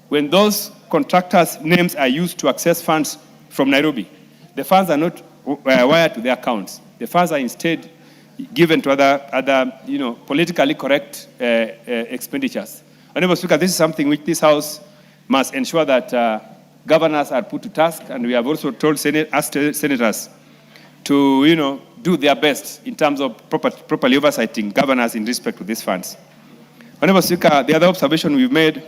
when those contractors' names are used to access funds from Nairobi, the funds are not wired to their accounts. The funds are instead given to other politically correct expenditures. Honorable Speaker, this is something which this House must ensure that governors are put to task, and we have also told senators to do their best in terms of properly oversighting governors in respect to these funds. Honorable Speaker, the other observation we've made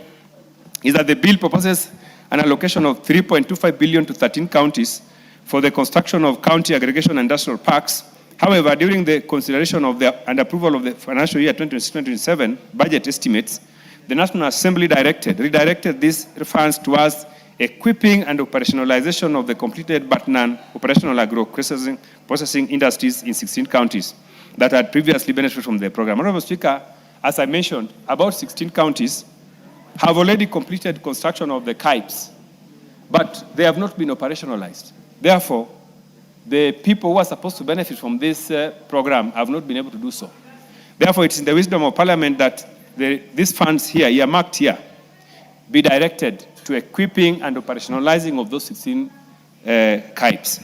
is that the bill proposes an allocation of 3.25 billion to 13 counties for the construction of county aggregation and industrial parks. However, during the consideration of and approval of the financial year 2026-2027 budget estimates, the National Assembly redirected these funds towards equipping and operationalization of the completed but non-operational agro-processing industries in 16 counties that had previously benefited from the program. Honorable Speaker, as I mentioned, about 16 counties have already completed construction of the KIPES, but they have not been operationalized. Therefore, the people who are supposed to benefit from this program have not been able to do so. Therefore, it's in the wisdom of Parliament that these funds here, earmarked here, be directed to equipping and operationalizing of those 16 KIPES.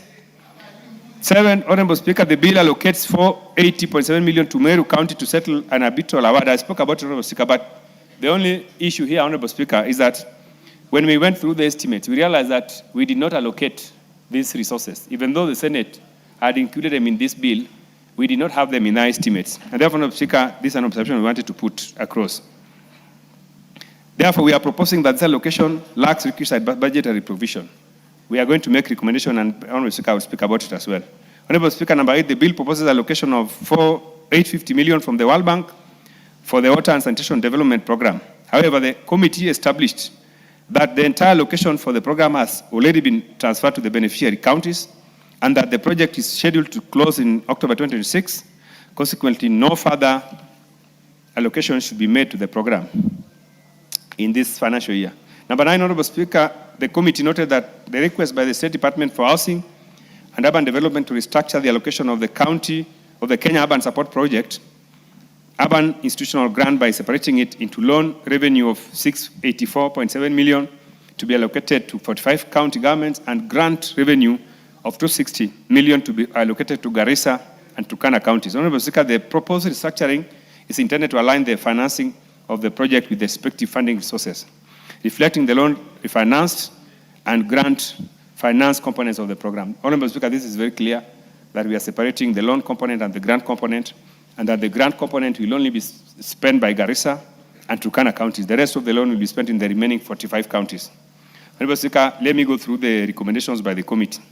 7, Honorable Speaker, the bill allocates 480.7 million to Meru County to settle an arbitral award. I spoke about it, Honorable Speaker, but the only issue here, Honorable Speaker, is that when we went through the estimates, we realized that we did not allocate these resources. Even though the Senate had included them in this bill, we did not have them in our estimates. And therefore, Mr. Speaker, this is an observation we wanted to put across. Therefore, we are proposing that this allocation lacks requisite budgetary provision. We are going to make recommendation, and Honorable Speaker will speak about it as well. Honorable Speaker, number 8, the bill proposes allocation of 850 million from the World Bank for the Water and Sanitation Development Program. However, the committee established that the entire allocation for the program has already been transferred to the beneficiary counties, and that the project is scheduled to close in October 2026. Consequently, no further allocation should be made to the program in this financial year. Number 9, Honorable Speaker, the committee noted that the request by the State Department for Housing and Urban Development to restructure the allocation of the county of the Kenya Urban Support Project, urban institutional grant, by separating it into loan revenue of 684.7 million to be allocated to 45 county governments and grant revenue of 260 million to be allocated to Garissa and Turkana counties. Honorable Speaker, the proposed restructuring is intended to align the financing of the project with the respective funding resources, reflecting the loan refinanced and grant finance components of the program. Honorable Speaker, this is very clear that we are separating the loan component and the grant component, and that the grant component will only be spent by Garissa and Turkana counties. The rest of the loan will be spent in the remaining 45 counties. Honorable Speaker, let me go through the recommendations by the committee.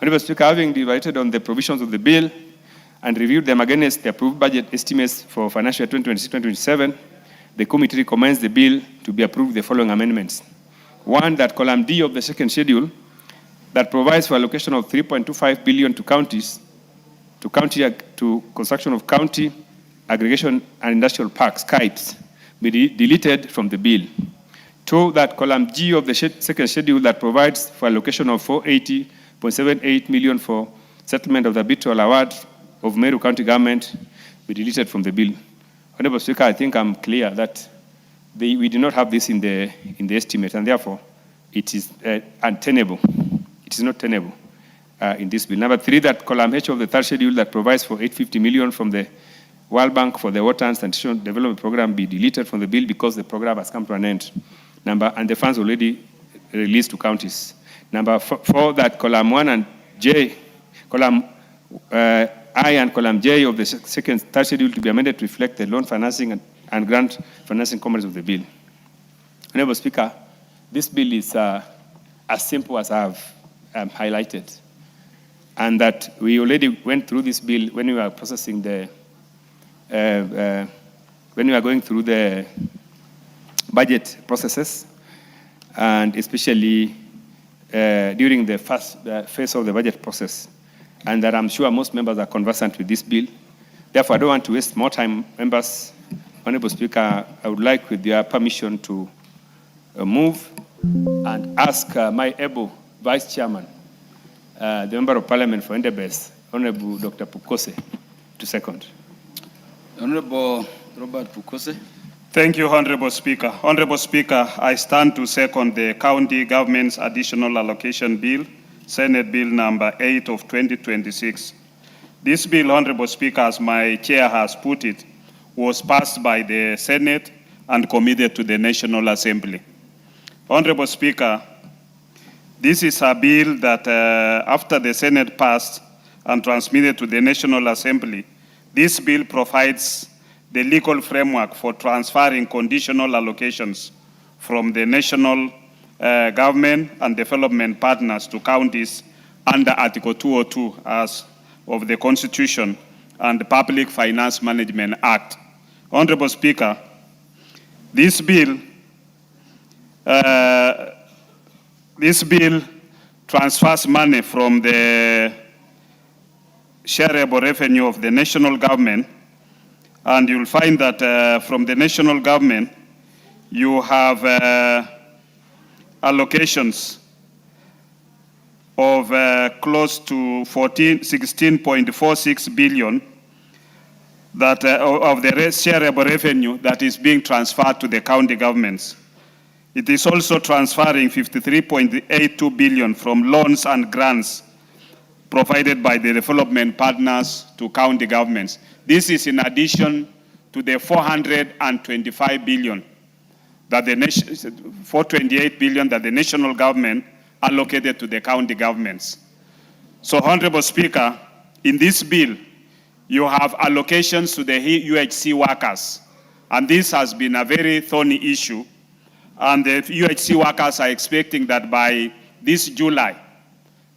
Honorable Speaker, having deliberated on the provisions of the bill and reviewed them against the approved budget estimates for financial year 2026-2027, the committee recommends the bill to be approved with the following amendments. 1, that column D of the second schedule that provides for allocation of 3.25 billion to counties, to construction of county aggregation and industrial parks, KIPES, be deleted from the bill. 2, that column G of the second schedule that provides for allocation of 480.78 million for settlement of the arbitral award of Meru County government be deleted from the bill. Honorable Speaker, I think I'm clear that we do not have this in the estimate, and therefore it is untenable. It is not tenable in this bill. Number 3, that column H of the third schedule that provides for 850 million from the World Bank for the Water and Sanitation Development Program be deleted from the bill because the program has come to an end. And the funds already released to counties. Number 4, that column 1 and J, column I and column J of the third schedule to be amended to reflect the loan financing and grant financing components of the bill. Honorable Speaker, this bill is as simple as I have highlighted, and that we already went through this bill when we were processing when we were going through the budget processes, and especially during the first phase of the budget process, and that I'm sure most members are conversant with this bill. Therefore, I don't want to waste more time, members. Honorable Speaker, I would like, with your permission, to move and ask my able Vice Chairman, the Member of Parliament for Endebess, Honorable Dr. Pukose, to second. Honorable Robert Pukose. Thank you, Honorable Speaker. Honorable Speaker, I stand to second the County Government's Additional Allocation Bill, Senate Bill number 8 of 2026. This bill, Honorable Speaker, as my chair has put it, was passed by the Senate and committed to the National Assembly. Honorable Speaker, this is a bill that after the Senate passed and transmitted to the National Assembly, this bill provides the legal framework for transferring conditional allocations from the national government and development partners to counties under Article 202 as of the Constitution and the Public Finance Management Act. Honorable Speaker, this bill transfers money from the shareable revenue of the national government, and you'll find that from the national government, you have allocations of close to 16.46 billion that of the shareable revenue that is being transferred to the county governments. It is also transferring 53.82 billion from loans and grants provided by the development partners to county governments. This is in addition to the 425 billion that the nation, 428 billion that the national government allocated to the county governments. So, Honorable Speaker, in this bill, you have allocations to the UHC workers, and this has been a very thorny issue. And the UHC workers are expecting that by this July,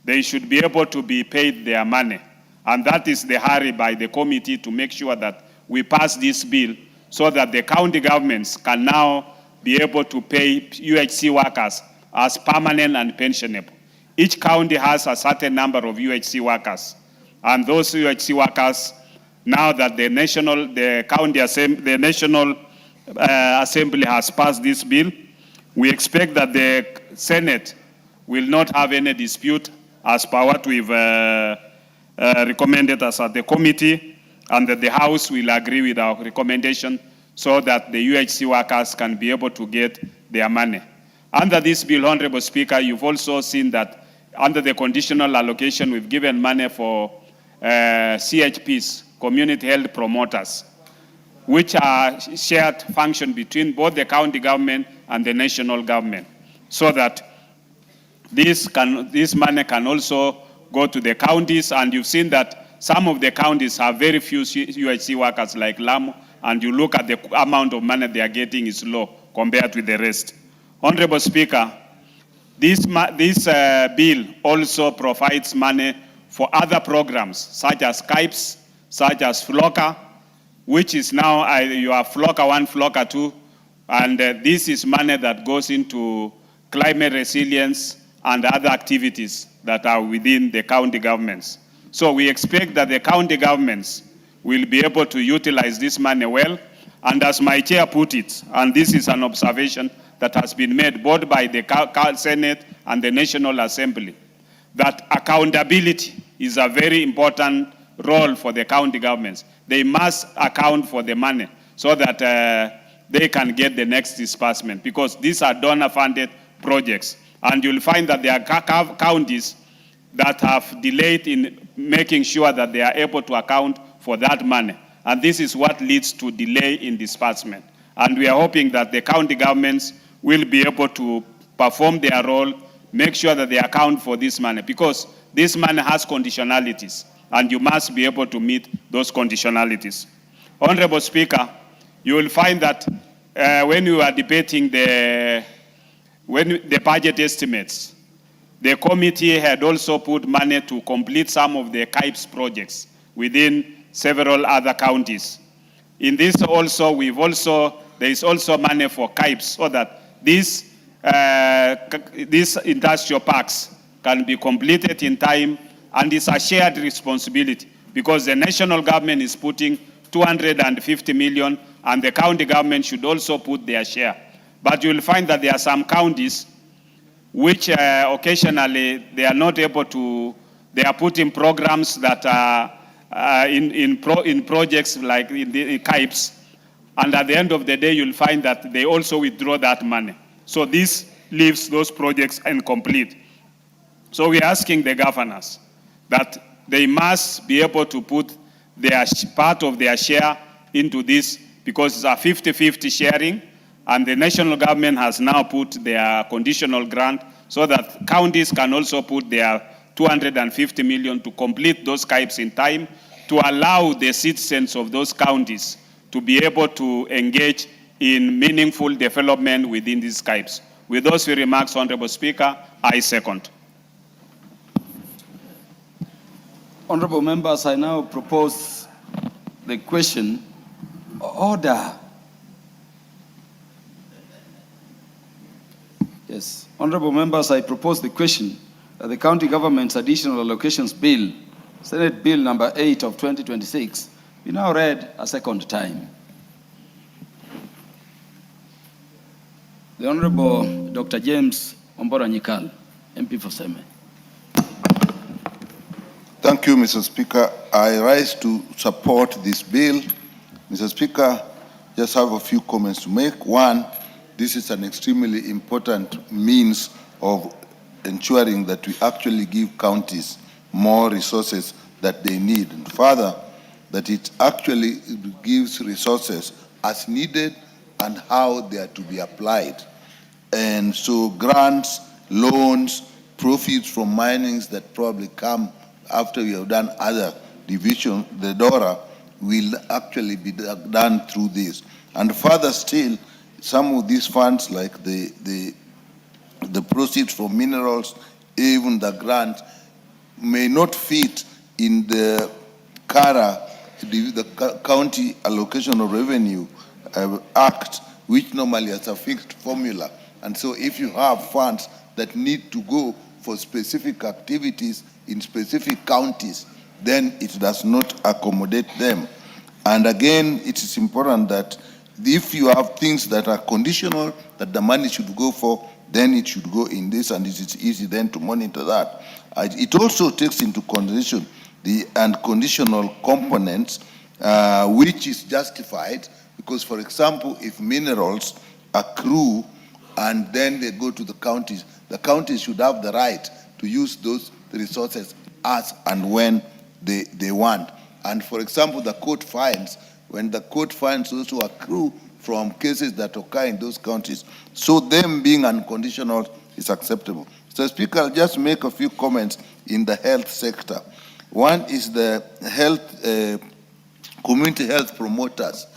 they should be able to be paid their money. And that is the hurry by the committee to make sure that we pass this bill so that the county governments can now be able to pay UHC workers as permanent and pensionable. Each county has a certain number of UHC workers. And those UHC workers, now that the National Assembly has passed this bill, we expect that the Senate will not have any dispute as per what we've recommended as at the committee, and that the House will agree with our recommendation so that the UHC workers can be able to get their money. Under this bill, Honorable Speaker, you've also seen that under the conditional allocation, we've given money for CHPs, community health promoters, which are shared function between both the county government and the national government, so that this money can also go to the counties. And you've seen that some of the counties have very few UHC workers like Lamu, and you look at the amount of money they are getting is low compared with the rest. Honorable Speaker, this bill also provides money for other programs such as KIPES, such as FLOCA, which is now you have FLOCA 1, FLOCA 2, and this is money that goes into climate resilience and other activities that are within the county governments. So we expect that the county governments will be able to utilize this money well, and as my chair put it, and this is an observation that has been made both by the Senate and the National Assembly, that accountability is a very important role for the county governments. They must account for the money so that they can get the next disbursement, because these are donor-funded projects. And you'll find that there are counties that have delayed in making sure that they are able to account for that money. And this is what leads to delay in disbursement. And we are hoping that the county governments will be able to perform their role, make sure that they account for this money, because this money has conditionalities, and you must be able to meet those conditionalities. Honorable Speaker, you will find that when we were debating the budget estimates, the committee had also put money to complete some of the KIPES projects within several other counties. In this also, there is also money for KIPES so that these industrial parks can be completed in time, and it's a shared responsibility, because the national government is putting 250 million and the county government should also put their share. But you'll find that there are some counties which occasionally they are not able to, they are putting programs that are in projects like in the KIPES, and at the end of the day you'll find that they also withdraw that money. So this leaves those projects incomplete. So we're asking the governors that they must be able to put their part of their share into this, because it's a 50-50 sharing, and the national government has now put their conditional grant so that counties can also put their 250 million to complete those KIPES in time, to allow the citizens of those counties to be able to engage in meaningful development within these KIPES. With those few remarks, Honorable Speaker, I second. Honorable members, I now propose the question. Order. Yes. Honorable members, I propose the question that the County Government's Additional Allocations Bill, Senate Bill number 8 of 2026, be now read a second time. The Honorable Dr. James Ombora Nyikal, MP for Seme. Thank you, Mr. Speaker. I rise to support this bill. Mr. Speaker, just have a few comments to make. One, this is an extremely important means of ensuring that we actually give counties more resources that they need, and further, that it actually gives resources as needed and how they are to be applied. And so grants, loans, profits from minings that probably come after we have done other division, the DORA, will actually be done through this. And further still, some of these funds, like the proceeds from minerals, even the grant, may not fit in the CARA, the County Allocation of Revenue Act, which normally has a fixed formula. And so if you have funds that need to go for specific activities in specific counties, then it does not accommodate them. And again, it is important that if you have things that are conditional, that the money should go for, then it should go in this, and it is easy then to monitor that. It also takes into consideration the unconditional components, which is justified, because, for example, if minerals accrue and then they go to the counties should have the right to use those resources as and when they want. And for example, the court fines, when the court fines also accrue from cases that occur in those counties, so them being unconditional is acceptable. So, Speaker, I'll just make a few comments in the health sector. One is the health, community health promoters.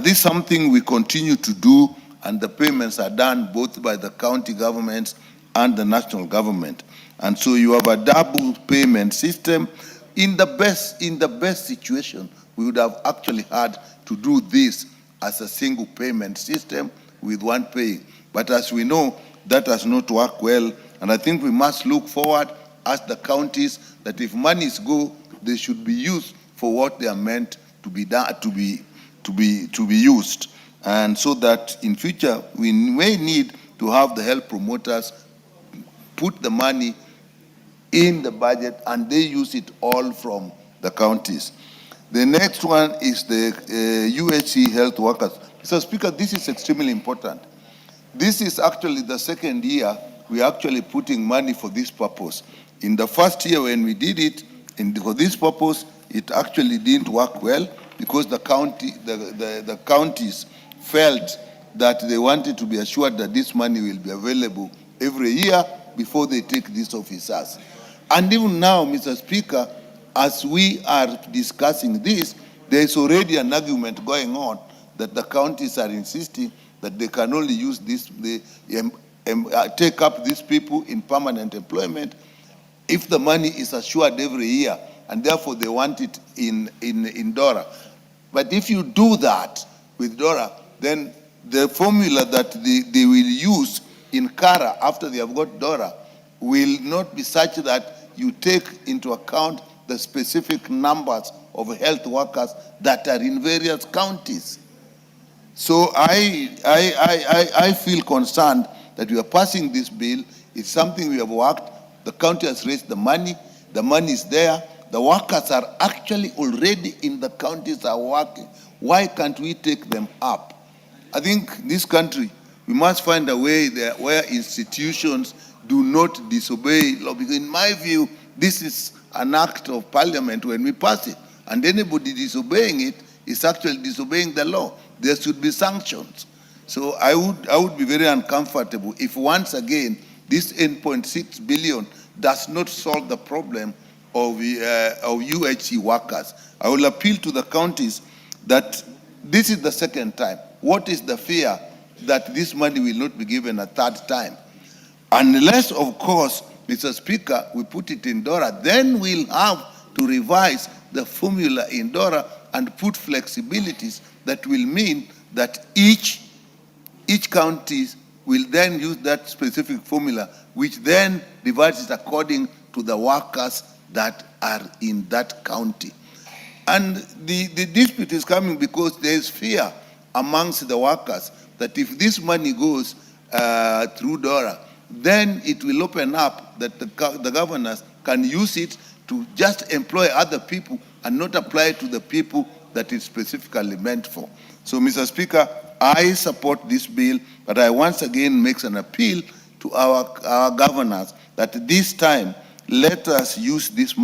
This is something we continue to do, and the payments are done both by the county governments and the national government. And so you have a double payment system. In the best situation, we would have actually had to do this as a single payment system with one paying. But as we know, that has not worked well. And I think we must look forward as the counties that if monies go, they should be used for what they are meant to be done, to be used. And so that in future, we may need to have the health promoters put the money in the budget and they use it all from the counties. The next one is the UHC health workers. Mr. Speaker, this is extremely important. This is actually the second year we are actually putting money for this purpose. In the first year when we did it, for this purpose, it actually didn't work well because the counties felt that they wanted to be assured that this money will be available every year before they take these officers. And even now, Mr. Speaker, as we are discussing this, there is already an argument going on that the counties are insisting that they can only use this, take up these people in permanent employment if the money is assured every year, and therefore they want it in DORA. But if you do that with DORA, then the formula that they will use in CARA after they have got DORA will not be such that you take into account the specific numbers of health workers that are in various counties. So I feel concerned that we are passing this bill. It's something we have worked. The county has raised the money is there. The workers are actually already in the counties are working. Why can't we take them up? I think this country, we must find a way there where institutions do not disobey law. Because in my view, this is an act of parliament when we pass it. And anybody disobeying it is actually disobeying the law. There should be sanctions. So I would be very uncomfortable if once again, this 8.6 billion does not solve the problem of UHC workers. I will appeal to the counties that this is the second time. What is the fear that this money will not be given a third time? Unless, of course, Mr. Speaker, we put it in DORA, then we'll have to revise the formula in DORA and put flexibilities that will mean that each county will then use that specific formula, which then divides it according to the workers that are in that county. And the dispute is coming because there is fear amongst the workers that if this money goes through DORA, then it will open up that the governors can use it to just employ other people and not apply it to the people that it's specifically meant for. So, Mr. Speaker, I support this bill, but I once again make an appeal to our governors that this time, let us use this money